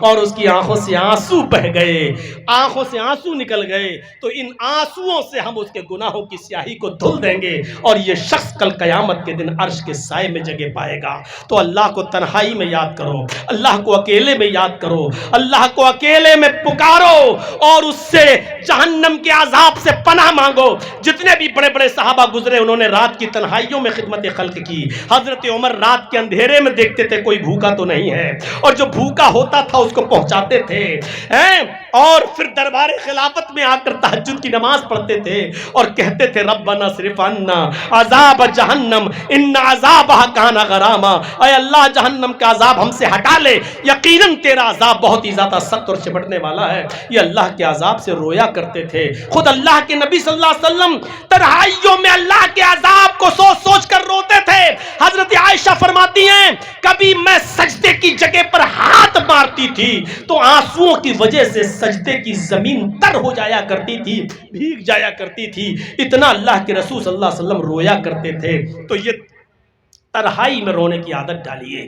اور اس کی آنکھوں سے آنسو بہ گئے، آنکھوں سے آنسو نکل گئے، تو ان آنسوؤں سے ہم اس کے گناہوں کی سیاہی کو دھل دیں گے، اور یہ شخص کل قیامت کے دن عرش کے سائے میں جگہ پائے گا. تو اللہ کو تنہائی میں یاد کرو، اللہ کو اکیلے میں یاد کرو، اللہ کو اکیلے میں پکارو، اور اس سے جہنم کے عذاب سے پناہ مانگو. جتنے بھی بڑے بڑے صحابہ گزرے انہوں نے رات کی تنہائیوں میں خدمت خلق کی. حضرت عمر رات کے اندھیرے میں دیکھتے تھے کوئی بھوکا تو نہیں ہے، اور جو بھوکا ہوتا تھا اس کو پہنچاتے تھے، اور پھر دربار خلافت میں آ کر تہجد کی نماز پڑھتے تھے اور کہتے تھے ربنا صرف عنا عذاب جہنم ان عذابها کان غراما، اے اللہ جہنم کا عذاب ہم سے ہٹا لے، یقیناً تیرا عذاب بہت ہی زیادہ سخت اور چمٹنے والا ہے. یہ اللہ کے عذاب سے رویا کرتے تھے. خود اللہ کے نبی صلی اللہ علیہ وسلم تنہائیوں میں اللہ کے عذاب کو سوچ سوچ کر روتے تھے. حضرت عائشہ فرماتی ہیں کبھی میں سجدے کی جگہ پر ہاتھ مارتی تھی تو آنسوؤں کی وجہ سے سجدے کی زمین تر ہو جایا کرتی تھی، بھیگ جایا کرتی تھی. اتنا اللہ کے رسول صلی اللہ علیہ وسلم رویا کرتے تھے. تو یہ تنہائی میں رونے کی عادت ڈالیے.